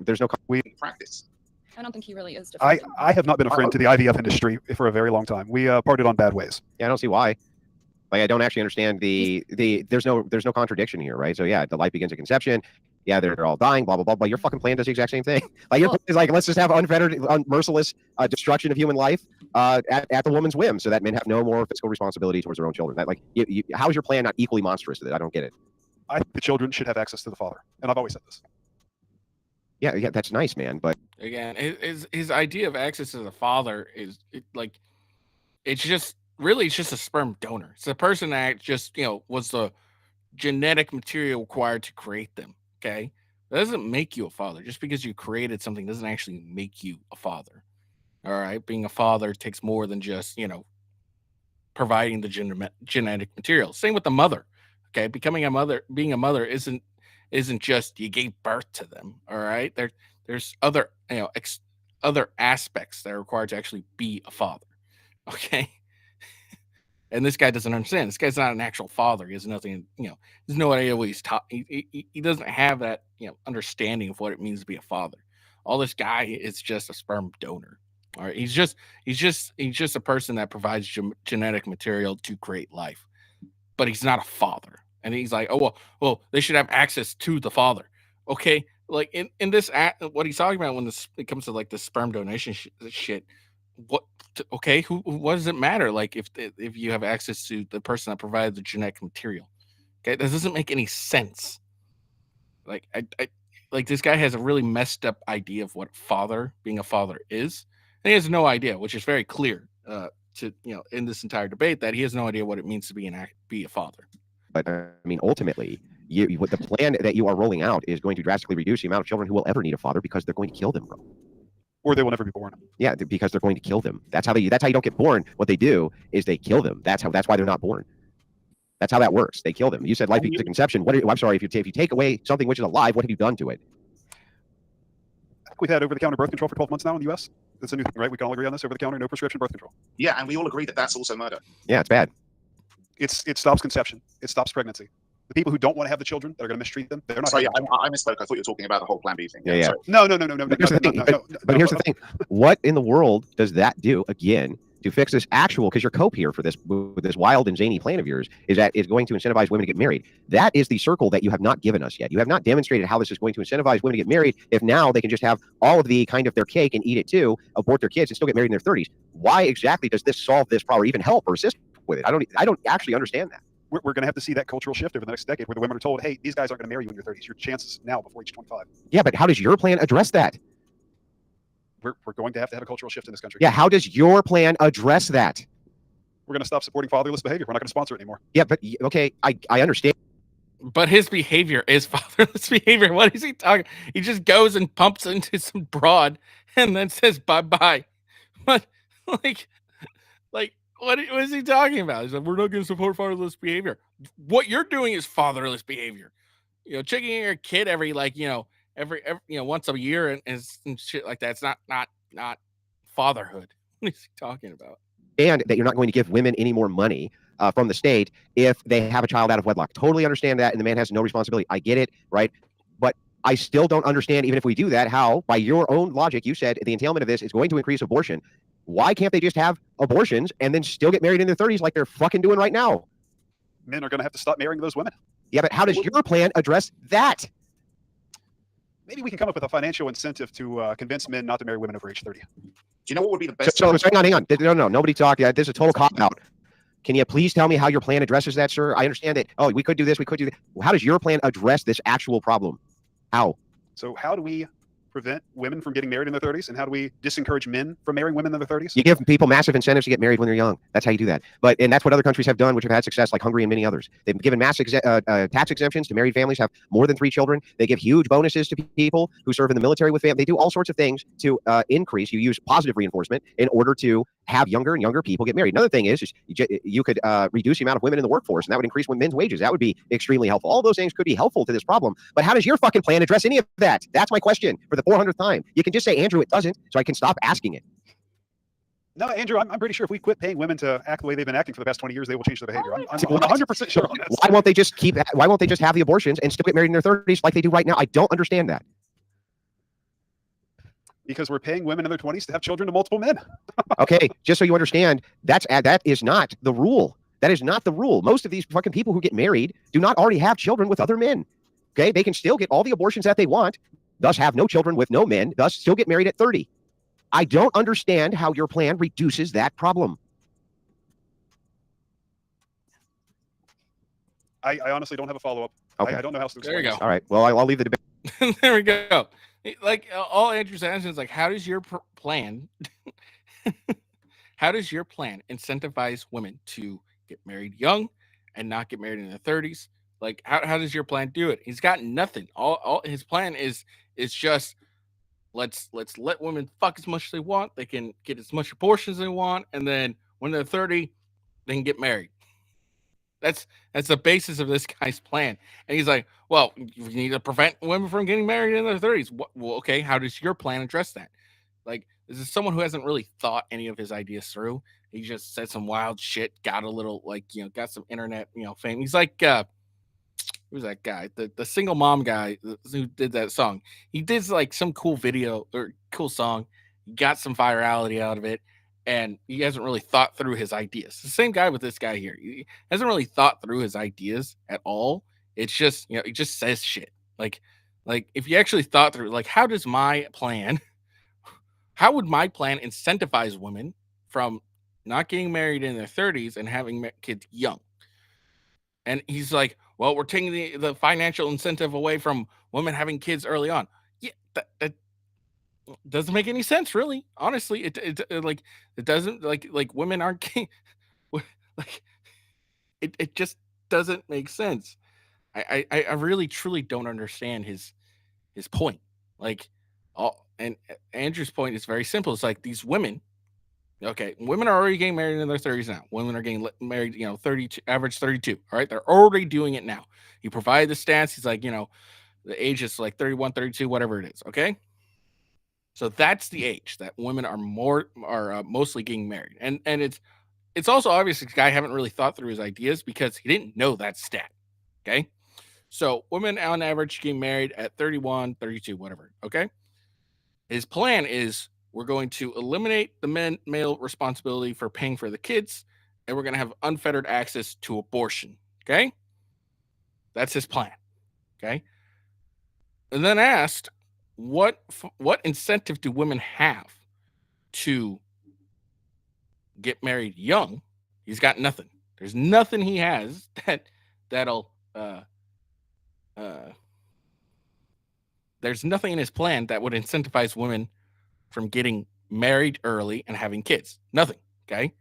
Practice. I don't think he really is. I have not been a friend to the IVF industry for a very long time. We parted on bad ways. Yeah, I don't see why. Like, I don't actually understand the there's no contradiction here, right? So yeah, the life begins at conception. Yeah, they're all dying, blah blah blah. But your fucking plan does the exact same thing. Like your plan is like, let's just have unfettered, merciless destruction of human life at the woman's whim, so that men have no more fiscal responsibility towards their own children. That, like, how is your plan not equally monstrous to that? I don't get it. I think the children should have access to the father, and I've always said this. Yeah, that's nice, man. But again, his idea of access to the father is it's just a sperm donor. It's the person that just was the genetic material required to create them. Okay, that doesn't make you a father. Just because you created something doesn't actually make you a father. All right, being a father takes more than just providing the genetic material. Same with the mother. Okay, being a mother isn't just you gave birth to them. All right, there's other other aspects that are required to actually be a father. Okay. And this guy doesn't understand. This guy's not an actual father. He has nothing, there's no idea what he's taught. He doesn't have that, understanding of what it means to be a father. All this guy is just a sperm donor. All right. He's just a person that provides genetic material to create life, but he's not a father. And he's like, oh, well, they should have access to the father. Okay. Like in this what he's talking about when it comes to like the sperm donation shit, what does it matter? Like if you have access to the person that provided the genetic material, okay, that doesn't make any sense. Like I like this guy has a really messed up idea of what being a father is, and he has no idea, which is very clear to in this entire debate that he has no idea what it means to be a father. But I mean, ultimately, what the plan that you are rolling out is going to drastically reduce the amount of children who will ever need a father because they're going to kill them, bro. Or they will never be born. Yeah, because they're going to kill them. That's how you don't get born. What they do is they kill them. That's why they're not born. That's how that works. They kill them. You said life begins at conception. I'm sorry, if you take away something which is alive, what have you done to it? I think we've had over-the-counter birth control for 12 months now in the U.S. That's a new thing, right? We can all agree on this. Over-the-counter, no prescription birth control. Yeah, and we all agree that that's also murder. Yeah, it's bad. It stops conception. It stops pregnancy. The people who don't want to have the children that are going to mistreat them, they're not. Sorry, I misspoke. I thought you were talking about the whole Plan B thing. Yeah. No. But here's the thing. What in the world does that do again to fix this actual? Because your cope here for this wild and zany plan of yours is that it's going to incentivize women to get married. That is the circle that you have not given us yet. You have not demonstrated how this is going to incentivize women to get married. If now they can just have all of the kind of their cake and eat it too, abort their kids and still get married in their 30s. Why exactly does this solve this problem, or even help or assist with it? I don't actually understand that. We're going to have to see that cultural shift over the next decade where the women are told, hey, these guys aren't going to marry you in your 30s. Your chances now before age 25. Yeah, but how does your plan address that? We're going to have a cultural shift in this country. Yeah, how does your plan address that? We're going to stop supporting fatherless behavior. We're not going to sponsor it anymore. Yeah, but okay, I understand. But his behavior is fatherless behavior. What is he talking? He just goes and pumps into some broad and then says bye-bye. What? Like, Like, what is he talking about? He's like, we're not going to support fatherless behavior. What you're doing is fatherless behavior. You know, checking your kid every every once a year and shit like that. It's not fatherhood. What is he talking about? And that you're not going to give women any more money from the state if they have a child out of wedlock. Totally understand that, and the man has no responsibility. I get it, right? But I still don't understand, even if we do that, how, by your own logic, you said the entailment of this is going to increase abortion. Why can't they just have abortions and then still get married in their 30s like they're fucking doing right now? Men are going to have to stop marrying those women. Yeah, but how does your plan address that? Maybe we can come up with a financial incentive to convince men not to marry women over age 30. Do you know what would be the best? So hang on. No, nobody talk. This is a total cop-out. Can you please tell me how your plan addresses that, sir? I understand that, oh, we could do this, we could do that. How does your plan address this actual problem? How? So how do we prevent women from getting married in their 30s, and how do we disencourage men from marrying women in their 30s? You give people massive incentives to get married when they're young. That's how you do that. And that's what other countries have done, which have had success, like Hungary and many others. They've given massive tax exemptions to married families have more than 3 children. They give huge bonuses to people who serve in the military with families. They do all sorts of things to increase. You use positive reinforcement in order to have younger and younger people get married. Another thing is you could reduce the amount of women in the workforce, and that would increase men's wages. That would be extremely helpful. All those things could be helpful to this problem. But how does your fucking plan address any of that? That's my question for the 400th time. You can just say, Andrew, it doesn't, so I can stop asking it. No, Andrew, I'm pretty sure if we quit paying women to act the way they've been acting for the past 20 years, they will change their behavior. I'm 100% sure on this. Why won't they just have the abortions and still get married in their 30s like they do right now? I don't understand that. Because we're paying women in their 20s to have children to multiple men. Okay, just so you understand, that is not the rule. That is not the rule. Most of these fucking people who get married do not already have children with other men. Okay, they can still get all the abortions that they want, thus have no children with no men, thus still get married at 30. I don't understand how your plan reduces that problem. I honestly don't have a follow-up. Okay. I don't know how to explain There you this. go. All right, well, I'll leave the debate. There we go. Like all Andrew's asking is like, how does your plan? How does your plan incentivize women to get married young and not get married in their 30s? Like, how does your plan do it? He's got nothing. All his plan is just let's let women fuck as much as they want. They can get as much abortions as they want, and then when they're 30, they can get married. That's the basis of this guy's plan. And he's like, well, you need to prevent women from getting married in their 30s. Well, okay, how does your plan address that? Like, this is someone who hasn't really thought any of his ideas through. He just said some wild shit, got a little, got some internet, fame. He's like, who's that guy? The single mom guy who did that song. He did like some cool video or cool song, got some virality out of it, and he hasn't really thought through his ideas. The same guy with this guy here. He hasn't really thought through his ideas at all. It's just, he just says shit. Like if you actually thought through, like, how would my plan incentivize women from not getting married in their 30s and having kids young? And he's like, well, we're taking the financial incentive away from women having kids early on. Yeah, that doesn't make any sense, really. Honestly, it doesn't, like women aren't like it just doesn't make sense. I really truly don't understand his point. Like, and Andrew's point is very simple. It's like these women. Okay, women are already getting married in their 30s now. Women are getting married, 32, average 32. All right, they're already doing it now. He provided the stats. He's like, the age is like 31, 32, whatever it is. Okay, so that's the age that women are mostly getting married, and it's also obvious this guy haven't really thought through his ideas because he didn't know that stat. Okay, so women on average getting married at 31, 32, whatever. Okay, his plan is, we're going to eliminate the male responsibility for paying for the kids, and we're going to have unfettered access to abortion. Okay? That's his plan. Okay? And then asked, what incentive do women have to get married young? He's got nothing. There's nothing he has that'll there's nothing in his plan that would incentivize women from getting married early and having kids. Nothing. Okay.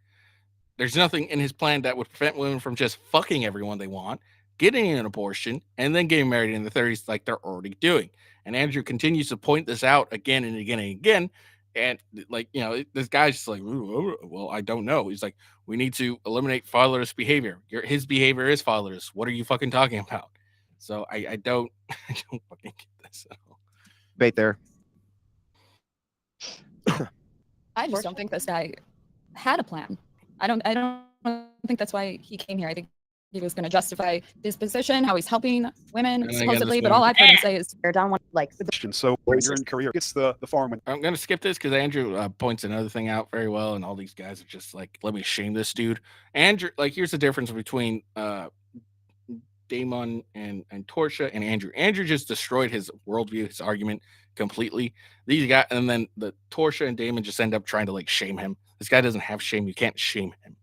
There's nothing in his plan that would prevent women from just fucking everyone they want, getting an abortion, and then getting married in the 30s like they're already doing. And Andrew continues to point this out again and again and again. And like, you know, this guy's just like, well, I don't know. He's like, we need to eliminate fatherless behavior. His behavior is fatherless. What are you fucking talking about? So I don't, I don't fucking get this at all. Debate there. I just don't think this guy had a plan. I don't think that's why he came here. I think he was going to justify his position, how he's helping women supposedly, but all I've heard him say is They're down one like So when you're in career, it's the farm. I'm gonna skip this because Andrew points another thing out very well, and all these guys are just like, let me shame this dude. Andrew, like, here's the difference between Damon and Torsia and Andrew. Andrew just destroyed his worldview, his argument completely. These guys, and then the Torsia and Damon just end up trying to like shame him. This guy doesn't have shame. You can't shame him.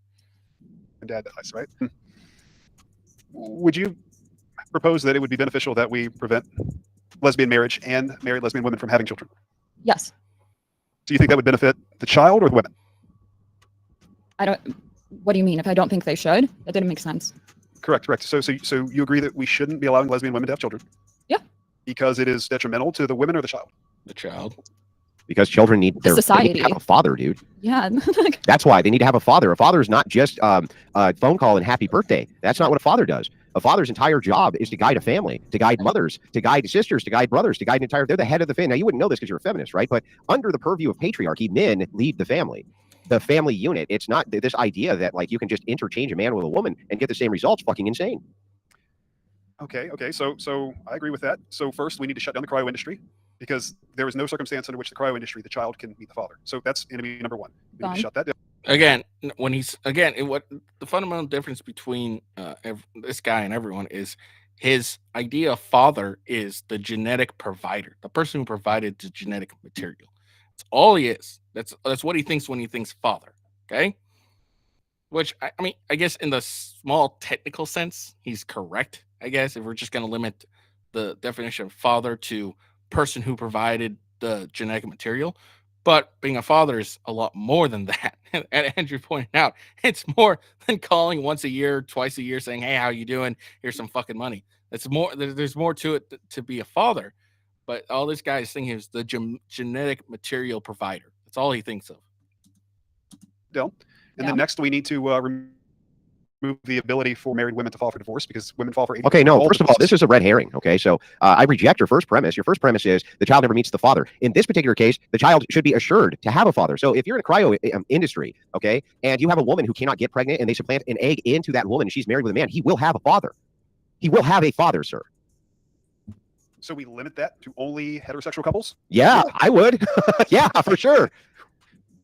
Dad dies, right? Would you propose that it would be beneficial that we prevent lesbian marriage and married lesbian women from having children? yes. Do you think that would benefit the child or the women? I don't. What do you mean? If I don't think they should, that didn't make sense. Correct. So you agree that we shouldn't be allowing lesbian women to have children? Yeah. Because it is detrimental to the women or the child? The child. Because children need they need society. to have a father, dude. Yeah. That's why they need to have a father. A father is not just a phone call and happy birthday. That's not what a father does. A father's entire job is to guide a family, to guide mothers, to guide sisters, to guide brothers, to guide an entire. They're the head of the family. Now, you wouldn't know this because you're a feminist, right? But under the purview of patriarchy, men lead the family unit. It's not this idea that like you can just interchange a man with a woman and get the same results. Fucking insane. Okay. So I agree with that. So first, we need to shut down the cryo industry, because there is no circumstance under which the cryo industry, the child can meet the father. So that's enemy number one. We need to shut that down. Again, when he's what the fundamental difference between this guy and everyone is, his idea of father is the genetic provider, the person who provided the genetic material. That's all he is. That's what he thinks when he thinks father. Okay. Which I mean, I guess in the small technical sense, he's correct. I guess if we're just going to limit the definition of father to person who provided the genetic material, but being a father is a lot more than that. And Andrew pointed out, it's more than calling once a year, twice a year, saying, "Hey, how you doing? Here's some fucking money." That's more. There's more to it to be a father. But all this guy is thinking is the genetic material provider. That's all he thinks of. And then next, we need to remove the ability for married women to file for divorce, because women fall for 80%. Okay, no, first of all, this is a red herring. Okay, so I reject your first premise. Your first premise is the child never meets the father. In this particular case, the child should be assured to have a father. So if you're in a cryo industry, okay, and you have a woman who cannot get pregnant and they supplant an egg into that woman and she's married with a man, he will have a father. He will have a father, sir. So we limit that to only heterosexual couples? Yeah, I would. Yeah, for sure.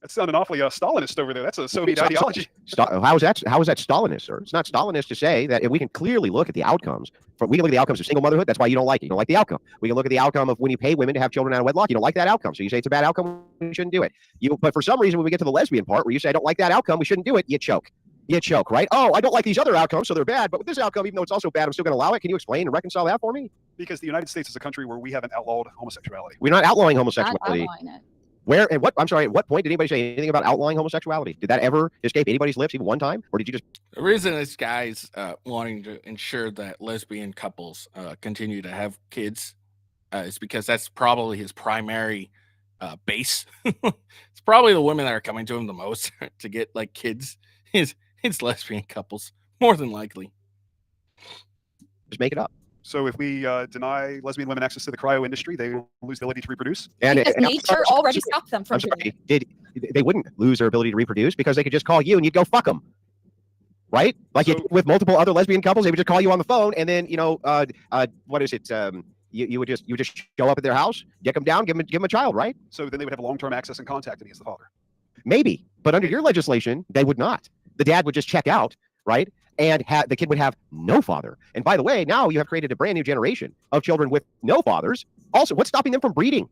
That sounded awfully Stalinist over there. That's a Soviet ideology. How is that Stalinist, sir? It's not Stalinist to say that if we can clearly look at the outcomes. We can look at the outcomes of single motherhood. That's why you don't like it. You don't like the outcome. We can look at the outcome of when you pay women to have children out of wedlock. You don't like that outcome. So you say it's a bad outcome. We shouldn't do it. But for some reason, when we get to the lesbian part where you say, I don't like that outcome, we shouldn't do it, you choke. You choke, right? Oh, I don't like these other outcomes, so they're bad. But with this outcome, even though it's also bad, I'm still going to allow it. Can you explain and reconcile that for me? Because the United States is a country where we haven't outlawed homosexuality. We're not outlawing homosexuality. Not outlawing it. Where and what? I'm sorry. At what point did anybody say anything about outlawing homosexuality? Did that ever escape anybody's lips even one time, or did you just? The reason this guy's wanting to ensure that lesbian couples continue to have kids is because that's probably his primary base. It's probably the women that are coming to him the most to get like kids. It's lesbian couples, more than likely. Just make it up. So if we deny lesbian women access to the cryo industry, they will lose the ability to reproduce. And nature already stopped them from doing it. They wouldn't lose their ability to reproduce because they could just call you and you'd go fuck them, right? Like with multiple other lesbian couples, they would just call you on the phone, and then what is it? You would just show up at their house, dick them down, give them a child, right? So then they would have long-term access and contact against the father. Maybe, but under your legislation, they would not. The dad would just check out, right? And the kid would have no father. And by the way, now you have created a brand new generation of children with no fathers. Also, what's stopping them from breeding?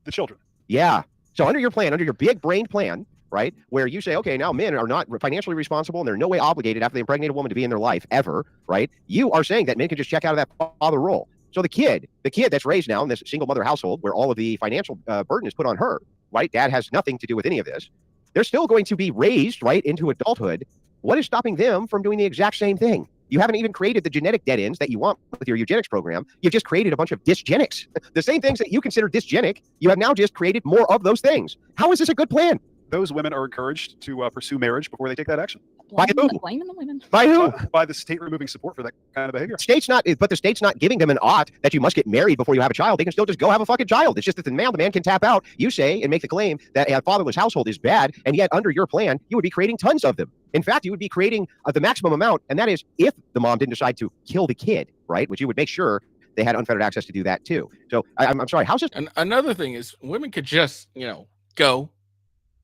The children. Yeah. So under your plan, under your big brain plan, right, where you say, okay, now men are not financially responsible and they're no way obligated after they impregnate a woman to be in their life ever, right? You are saying that men can just check out of that father role. So the kid that's raised now in this single mother household where all of the financial burden is put on her, right? Dad has nothing to do with any of this. They're still going to be raised, right, into adulthood. What is stopping them from doing the exact same thing? You haven't even created the genetic dead ends that you want with your eugenics program. You've just created a bunch of dysgenics. The same things that you consider dysgenic, you have now just created more of those things. How is this a good plan? Those women are encouraged to pursue marriage before they take that action. By who? Blaming the women. By who? By the state removing support for that kind of behavior. But the state's not giving them an ought that you must get married before you have a child. They can still just go have a fucking child. It's just that the man can tap out. You say and make the claim that a fatherless household is bad, and yet under your plan, you would be creating tons of them. In fact, you would be creating the maximum amount, and that is if the mom didn't decide to kill the kid, right? Which you would make sure they had unfettered access to do that too. So I'm sorry, how's this? And another thing is women could just, go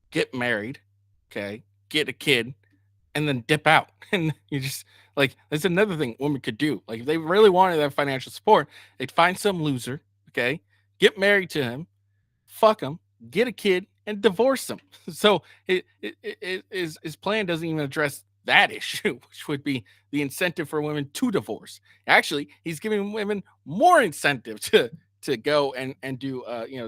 get married, okay, get a kid, and then dip out. And you just that's another thing women could do. Like if they really wanted that financial support, they'd find some loser, okay, get married to him, fuck him, get a kid, and divorce him. So his plan doesn't even address that issue, which would be the incentive for women to divorce. Actually, he's giving women more incentive to go and do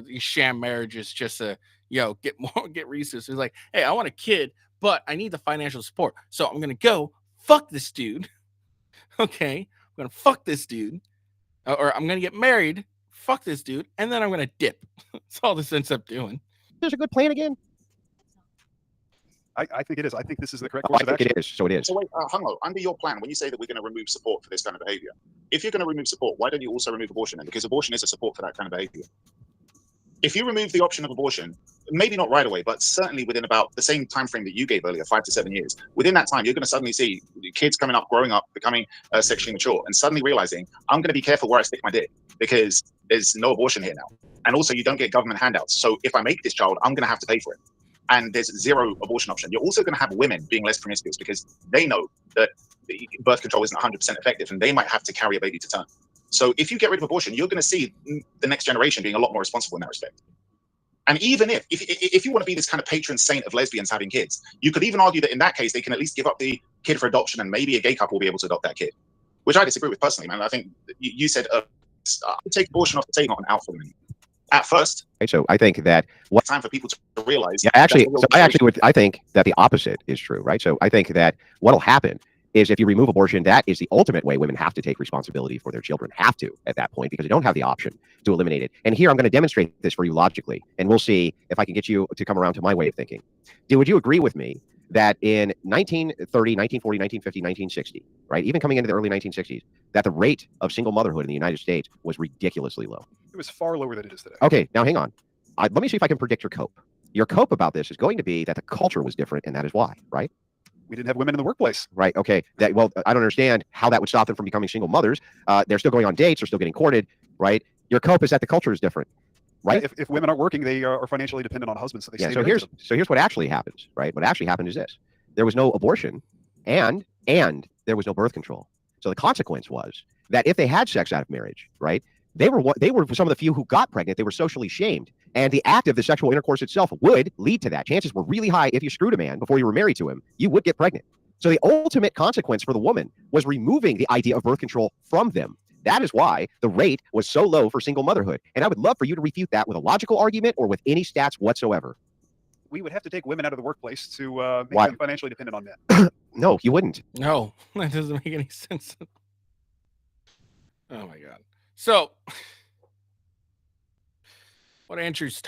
these sham marriages just to get resources. It's like, hey, I want a kid, but I need the financial support, so I'm gonna go fuck this dude. Okay, I'm gonna fuck this dude, or I'm gonna get married, fuck this dude, and then I'm gonna dip. That's all this ends up doing. There's a good plan again. I think it is. I think this is the correct I course of think action. it is. So it is. So wait, Hungo, under your plan, when you say that we're going to remove support for this kind of behavior, if you're going to remove support, why don't you also remove abortion then? Because abortion is a support for that kind of behavior. If you remove the option of abortion, maybe not right away, but certainly within about the same time frame that you gave earlier, 5 to 7 years, within that time, you're going to suddenly see kids coming up, growing up, becoming sexually mature, and suddenly realizing, I'm going to be careful where I stick my dick because there's no abortion here now. And also, you don't get government handouts. So if I make this child, I'm going to have to pay for it. And there's zero abortion option. You're also going to have women being less promiscuous because they know that birth control isn't 100% effective and they might have to carry a baby to term. So if you get rid of abortion, you're going to see the next generation being a lot more responsible in that respect. And even if you want to be this kind of patron saint of lesbians having kids, you could even argue that in that case, they can at least give up the kid for adoption and maybe a gay couple will be able to adopt that kid, which I disagree with personally, man. I think you said take abortion off the table and out for them. At first, right, so I think that time for people to realize. Yeah, actually, I think that the opposite is true, right? So I think that what'll happen is if you remove abortion, that is the ultimate way women have to take responsibility for their children, have to at that point, because they don't have the option to eliminate it. And here I'm going to demonstrate this for you logically, and we'll see if I can get you to come around to my way of thinking. Would you agree with me that in 1930, 1940, 1950, 1960, right, even coming into the early 1960s, that the rate of single motherhood in the United States was ridiculously low? It was far lower than it is today. Okay, now hang on. Let me see if I can predict your cope. Your cope about this is going to be that the culture was different, and that is why, right? We didn't have women in the workplace. Right. Okay. I don't understand how that would stop them from becoming single mothers. They're still going on dates. They're still getting courted. Right. Your cope is that the culture is different. Right. Yeah, if women aren't working, they are financially dependent on husbands. So they stay married to them. So here's what actually happens. Right. What actually happened is this: there was no abortion, and there was no birth control. So the consequence was that if they had sex out of marriage, right, they were some of the few who got pregnant. They were socially shamed. And the act of the sexual intercourse itself would lead to that. Chances were really high if you screwed a man before you were married to him, you would get pregnant. So the ultimate consequence for the woman was removing the idea of birth control from them. That is why the rate was so low for single motherhood. And I would love for you to refute that with a logical argument or with any stats whatsoever. We would have to take women out of the workplace to make them financially dependent on men. No, you wouldn't. No, that doesn't make any sense. Oh my God. So what Andrew's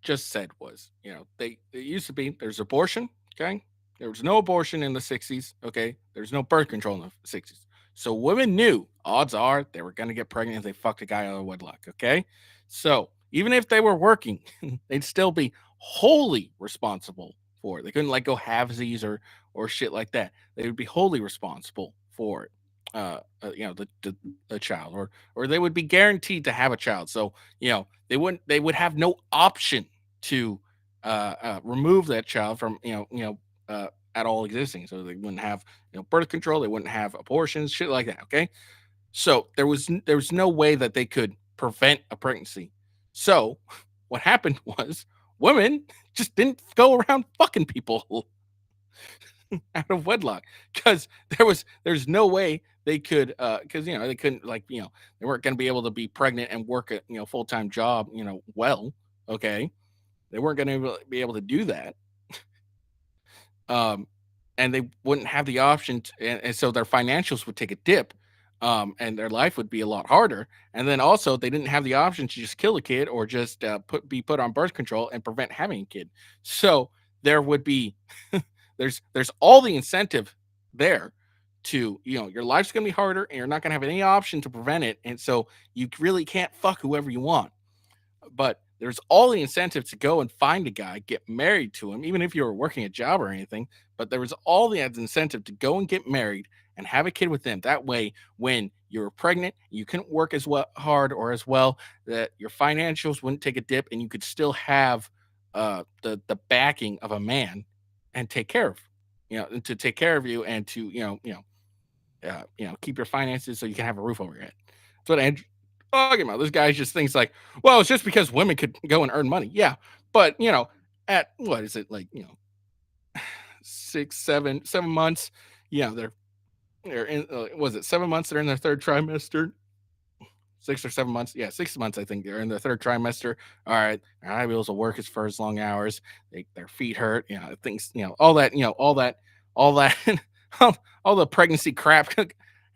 just said was, it used to be there's abortion, okay? There was no abortion in the 60s, okay? There's no birth control in the 60s. So women knew odds are they were going to get pregnant if they fucked a guy out of wedlock, okay? So even if they were working, they'd still be wholly responsible for it. They couldn't go halvesies or shit like that. They would be wholly responsible for it. The child, or they would be guaranteed to have a child. So they would have no option to remove that child from at all existing. So they wouldn't have birth control. They wouldn't have abortions, shit like that. Okay, so there was no way that they could prevent a pregnancy. So what happened was women just didn't go around fucking people out of wedlock because there's no way they could because they couldn't they weren't going to be able to be pregnant and work a full-time job well. Okay, they weren't going to be able to do that. and they wouldn't have the option and so their financials would take a dip, and their life would be a lot harder. And then also they didn't have the option to just kill a kid or just be put on birth control and prevent having a kid. So there would be there's all the incentive there to, your life's gonna be harder and you're not gonna have any option to prevent it, and so you really can't fuck whoever you want. But there's all the incentive to go and find a guy, get married to him, even if you were working a job or anything. But there was all the incentive to go and get married and have a kid with them. That way, when you were pregnant, you couldn't work as well hard or as well, that your financials wouldn't take a dip, and you could still have the backing of a man and take care of, and to take care of you and to keep your finances so you can have a roof over your head. That's what Andrew talking about. This guy just thinks like, well, it's just because women could go and earn money. Yeah, but at what is it like? 7 months. Yeah, they're in. Was it 7 months? They're in their third trimester. 6 or 7 months. Yeah, 6 months. I think they're in their third trimester. All right, they're not able to work for as long hours. Their feet hurt. Things. All that. All that. all the pregnancy crap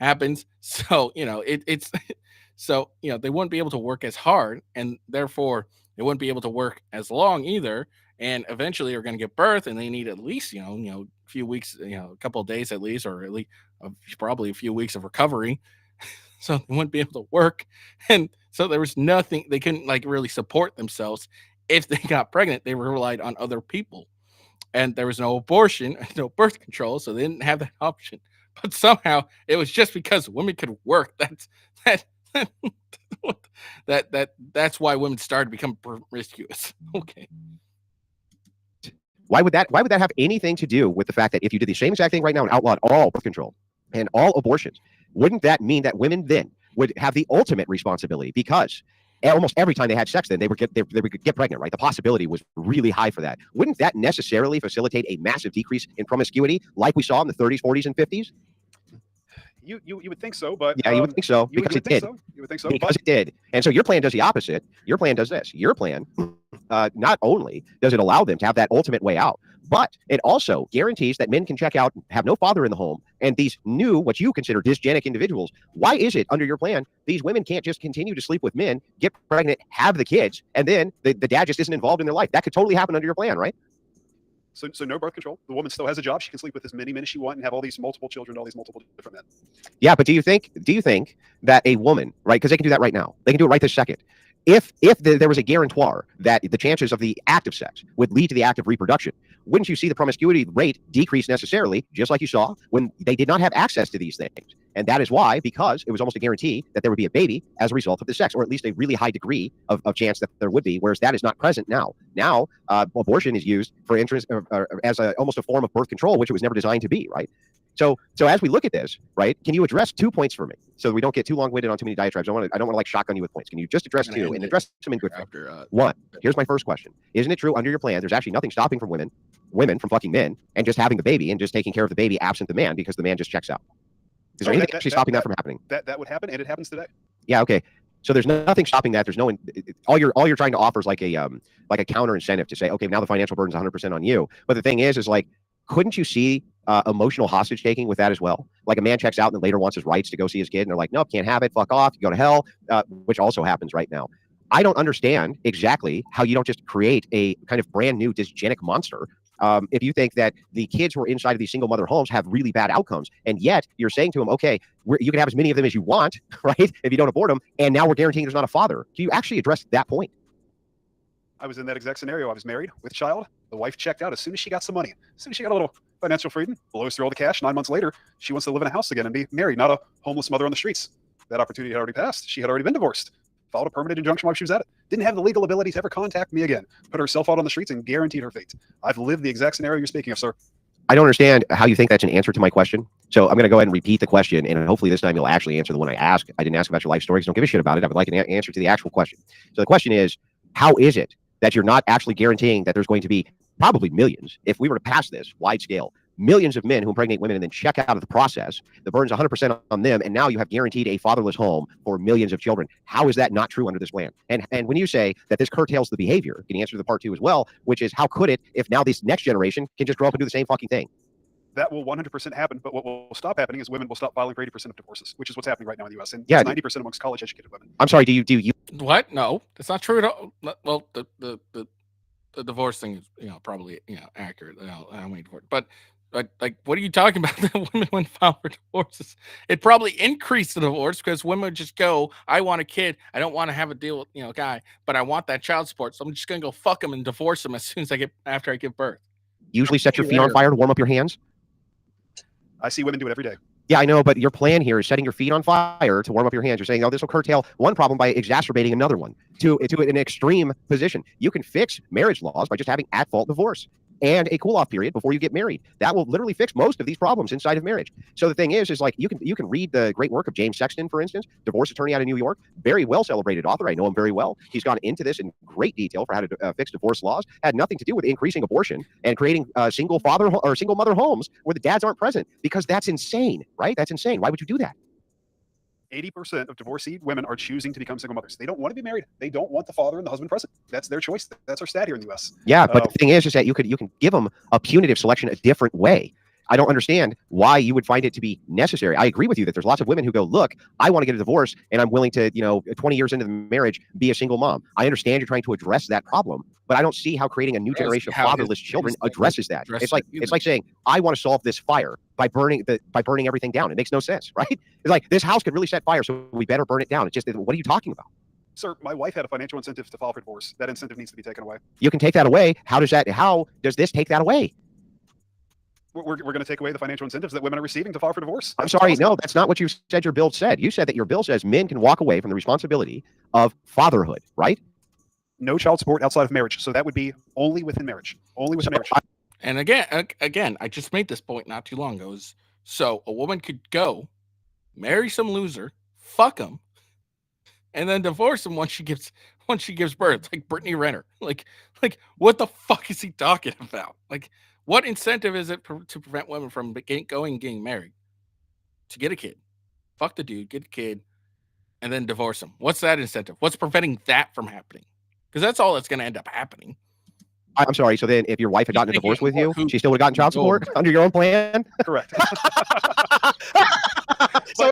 happens. So it's so they wouldn't be able to work as hard, and therefore they wouldn't be able to work as long either. And eventually are going to give birth, and they need at least a few weeks, a couple of days at least, or at least probably a few weeks of recovery. So they wouldn't be able to work, and so there was nothing, they couldn't like really support themselves. If they got pregnant, they relied on other people, and there was no abortion, no birth control, so they didn't have that option. But somehow it was just because women could work. That's why women started to become promiscuous. Okay. Why would that have anything to do with the fact that if you did the same exact thing right now and outlawed all birth control and all abortions, wouldn't that mean that women then would have the ultimate responsibility? Because almost every time they had sex, then they would get pregnant, right? The possibility was really high for that. Wouldn't that necessarily facilitate a massive decrease in promiscuity, like we saw in the 30s, 40s, and 50s? You would think so, but yeah, you would think so because it did. You would think so because it did. And so your plan does the opposite. Your plan does this. Your plan, not only does it allow them to have that ultimate way out, but it also guarantees that men can check out, have no father in the home, and these new, what you consider dysgenic individuals. Why is it under your plan these women can't just continue to sleep with men, get pregnant, have the kids, and then the dad just isn't involved in their life? That could totally happen under your plan, right? So no birth control. The woman still has a job. She can sleep with as many men as she wants and have all these multiple children, all these multiple different men. Yeah, but do you think that a woman, right? Because they can do that right now. They can do it right this second. If there was a guarantor that the chances of the act of sex would lead to the act of reproduction, wouldn't you see the promiscuity rate decrease necessarily, just like you saw when they did not have access to these things? And that is why, because it was almost a guarantee that there would be a baby as a result of the sex, or at least a really high degree of chance that there would be, whereas that is not present now. Now, abortion is used for interest as almost a form of birth control, which it was never designed to be, right? So as we look at this, right, can you address 2 points for me so we don't get too long-winded on too many diatribes? I don't want to like shotgun you with points. Can you just address two and address them in good faith? One, here's my first question. Isn't it true under your plan, there's actually nothing stopping from women from fucking men and just having the baby and just taking care of the baby absent the man because the man just checks out? Is there anything actually stopping that from happening? That would happen, and it happens today. Yeah, okay. So there's nothing stopping that. There's all you're trying to offer is like a counter incentive to say, okay, now the financial burden's 100% on you. But the thing is like, couldn't you see emotional hostage taking with that as well? Like a man checks out and then later wants his rights to go see his kid, and they're like, nope, can't have it, fuck off, you go to hell, which also happens right now. I don't understand exactly how you don't just create a kind of brand new dysgenic monster if you think that the kids who are inside of these single mother homes have really bad outcomes, and yet you're saying to them, okay, you can have as many of them as you want, right, if you don't abort them, and now we're guaranteeing there's not a father. Can you actually address that point? I was in that exact scenario. I was married with child. The wife checked out as soon as she got some money. As soon as she got a little financial freedom, blows through all the cash. 9 months later, she wants to live in a house again and be married, not a homeless mother on the streets. That opportunity had already passed. She had already been divorced. Filed a permanent injunction while she was at it. Didn't have the legal ability to ever contact me again. Put herself out on the streets and guaranteed her fate. I've lived the exact scenario you're speaking of, sir. I don't understand how you think that's an answer to my question. So I'm going to go ahead and repeat the question, and hopefully this time you'll actually answer the one I asked. I didn't ask about your life story because I don't give a shit about it. I would like an answer to the actual question. So the question is, how is it that you're not actually guaranteeing that there's going to be probably millions, if we were to pass this wide scale, millions of men who impregnate women and then check out of the process, the burden's 100% on them, and now you have guaranteed a fatherless home for millions of children. How is that not true under this plan? And when you say that this curtails the behavior, you can answer the part two as well, which is how could it if now this next generation can just grow up and do the same fucking thing? that will 100% happen. But what will stop happening is women will stop filing for 80% of divorces, which is what's happening right now in the U.S. And Yeah. it's 90% amongst college-educated women. I'm sorry. Do you? What? No, that's not true at all. Well, the divorce thing is, probably, accurate. I'm waiting for it. But like, what are you talking about? That women wouldn't file for divorces. It probably increased the divorce because women would just go, I want a kid. I don't want to have a deal with, guy, but I want that child support. So I'm just going to go fuck him and divorce him as soon as after I give birth. Usually set your feet on fire to warm up your hands? I see women do it every day. Yeah, I know, but your plan here is setting your feet on fire to warm up your hands. You're saying, oh, this will curtail one problem by exacerbating another one to an extreme position. You can fix marriage laws by just having at-fault divorce and a cool-off period before you get married. That will literally fix most of these problems inside of marriage. So the thing is like you can read the great work of James Sexton, for instance, divorce attorney out of New York, very well celebrated author. I know him very well. He's gone into this in great detail for how to fix divorce laws. Had nothing to do with increasing abortion and creating single father or single mother homes where the dads aren't present, because that's insane, right? That's insane. Why would you do that? 80% of divorcee women are choosing to become single mothers. They don't want to be married. They don't want the father and the husband present. That's their choice. That's our stat here in the U.S. Yeah, but the thing is that you can give them a punitive selection a different way. I don't understand why you would find it to be necessary. I agree with you that there's lots of women who go, look, I want to get a divorce and I'm willing to, 20 years into the marriage, be a single mom. I understand you're trying to address that problem, but I don't see how creating a new generation of fatherless children addresses that. It's like saying, I want to solve this fire by burning everything down. It makes no sense, right? It's like, this house could really set fire, so we better burn it down. It's just, what are you talking about? Sir, my wife had a financial incentive to file for divorce. That incentive needs to be taken away. You can take that away. How does this take that away? We're going to take away the financial incentives that women are receiving to file for divorce. I'm sorry. No, that's not what you said your bill said. You said that your bill says men can walk away from the responsibility of fatherhood, right? No child support outside of marriage. So that would be only within marriage. Only within marriage. And again, I just made this point not too long ago. So a woman could go marry some loser, fuck him, and then divorce him once she gives birth, like Brittany Renner. Like what the fuck is he talking about? Like, what incentive is it to prevent women from getting married? To get a kid, fuck the dude, get a kid, and then divorce him. What's that incentive? What's preventing that from happening? Because that's all that's going to end up happening. I'm sorry. So then, if your wife had gotten a divorce with you, she still would have gotten child support under your own plan? Correct. So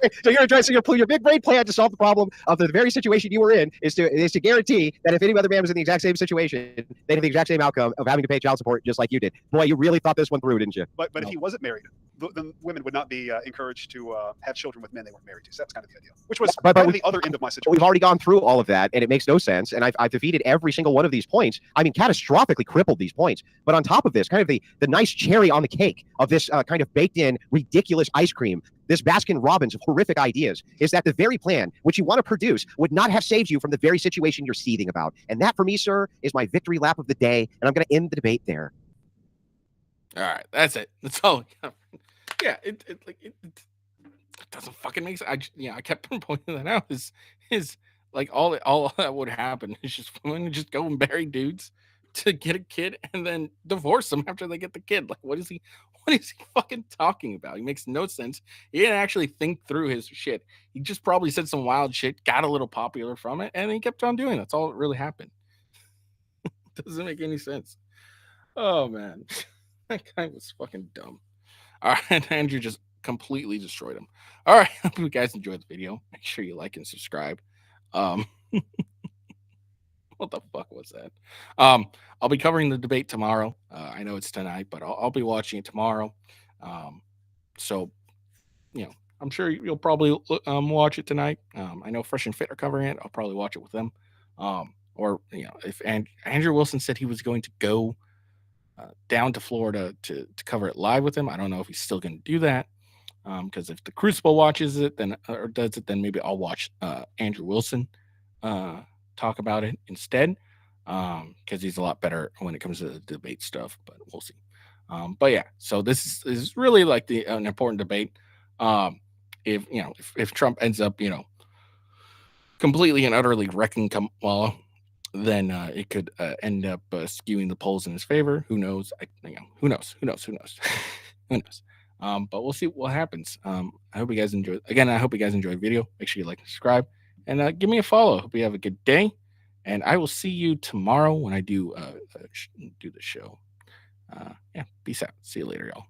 your big brain plan to solve the problem of the very situation you were in is to guarantee that if any other man was in the exact same situation, they'd have the exact same outcome of having to pay child support just like you did. Boy, you really thought this one through, didn't you? But if he wasn't married, the women would not be encouraged to have children with men they weren't married to. So that's kind of the idea, which was kind of the other end of my situation. We've already gone through all of that, and it makes no sense. And I've defeated every single one of these points. I mean, catastrophically crippled these points. But on top of this, kind of the nice cherry on the cake of this kind of baked in ridiculous ice cream, this Baskin Robbins of horrific ideas, is that the very plan which you want to produce would not have saved you from the very situation you're seething about. And that, for me, sir, is my victory lap of the day. And I'm going to end the debate there. All right, that's it. That's all. Yeah, it doesn't fucking make sense. I kept pointing that out. Is like all that would happen is just women just go and marry dudes to get a kid and then divorce them after they get the kid. Like, what is he fucking talking about? He makes no sense. He didn't actually think through his shit. He just probably said some wild shit, got a little popular from it, and he kept on doing it. That's all that really happened. Doesn't make any sense. Oh man, that guy was fucking dumb. All right, Andrew just completely destroyed him. All right, hope you guys enjoyed the video. Make sure you like and subscribe. What the fuck was that? I'll be covering the debate tomorrow. I know it's tonight, but I'll be watching it tomorrow. So, I'm sure you'll probably watch it tonight. I know Fresh and Fit are covering it. I'll probably watch it with them. Or if Andrew Wilson said he was going to go down to Florida to cover it live with him, I don't know if he's still going to do that. Because if the Crucible watches it, then maybe I'll watch Andrew Wilson talk about it instead, because he's a lot better when it comes to the debate stuff, but we'll see. But yeah, so this is really like an important debate. If Trump ends up completely and utterly wrecking Kamala, then it could end up skewing the polls in his favor. Who knows? Who knows? But we'll see what happens. I hope you guys enjoyed. Again, I hope you guys enjoyed the video. Make sure you like and subscribe, and give me a follow. Hope you have a good day, and I will see you tomorrow when I do the show. Peace out. See you later, y'all.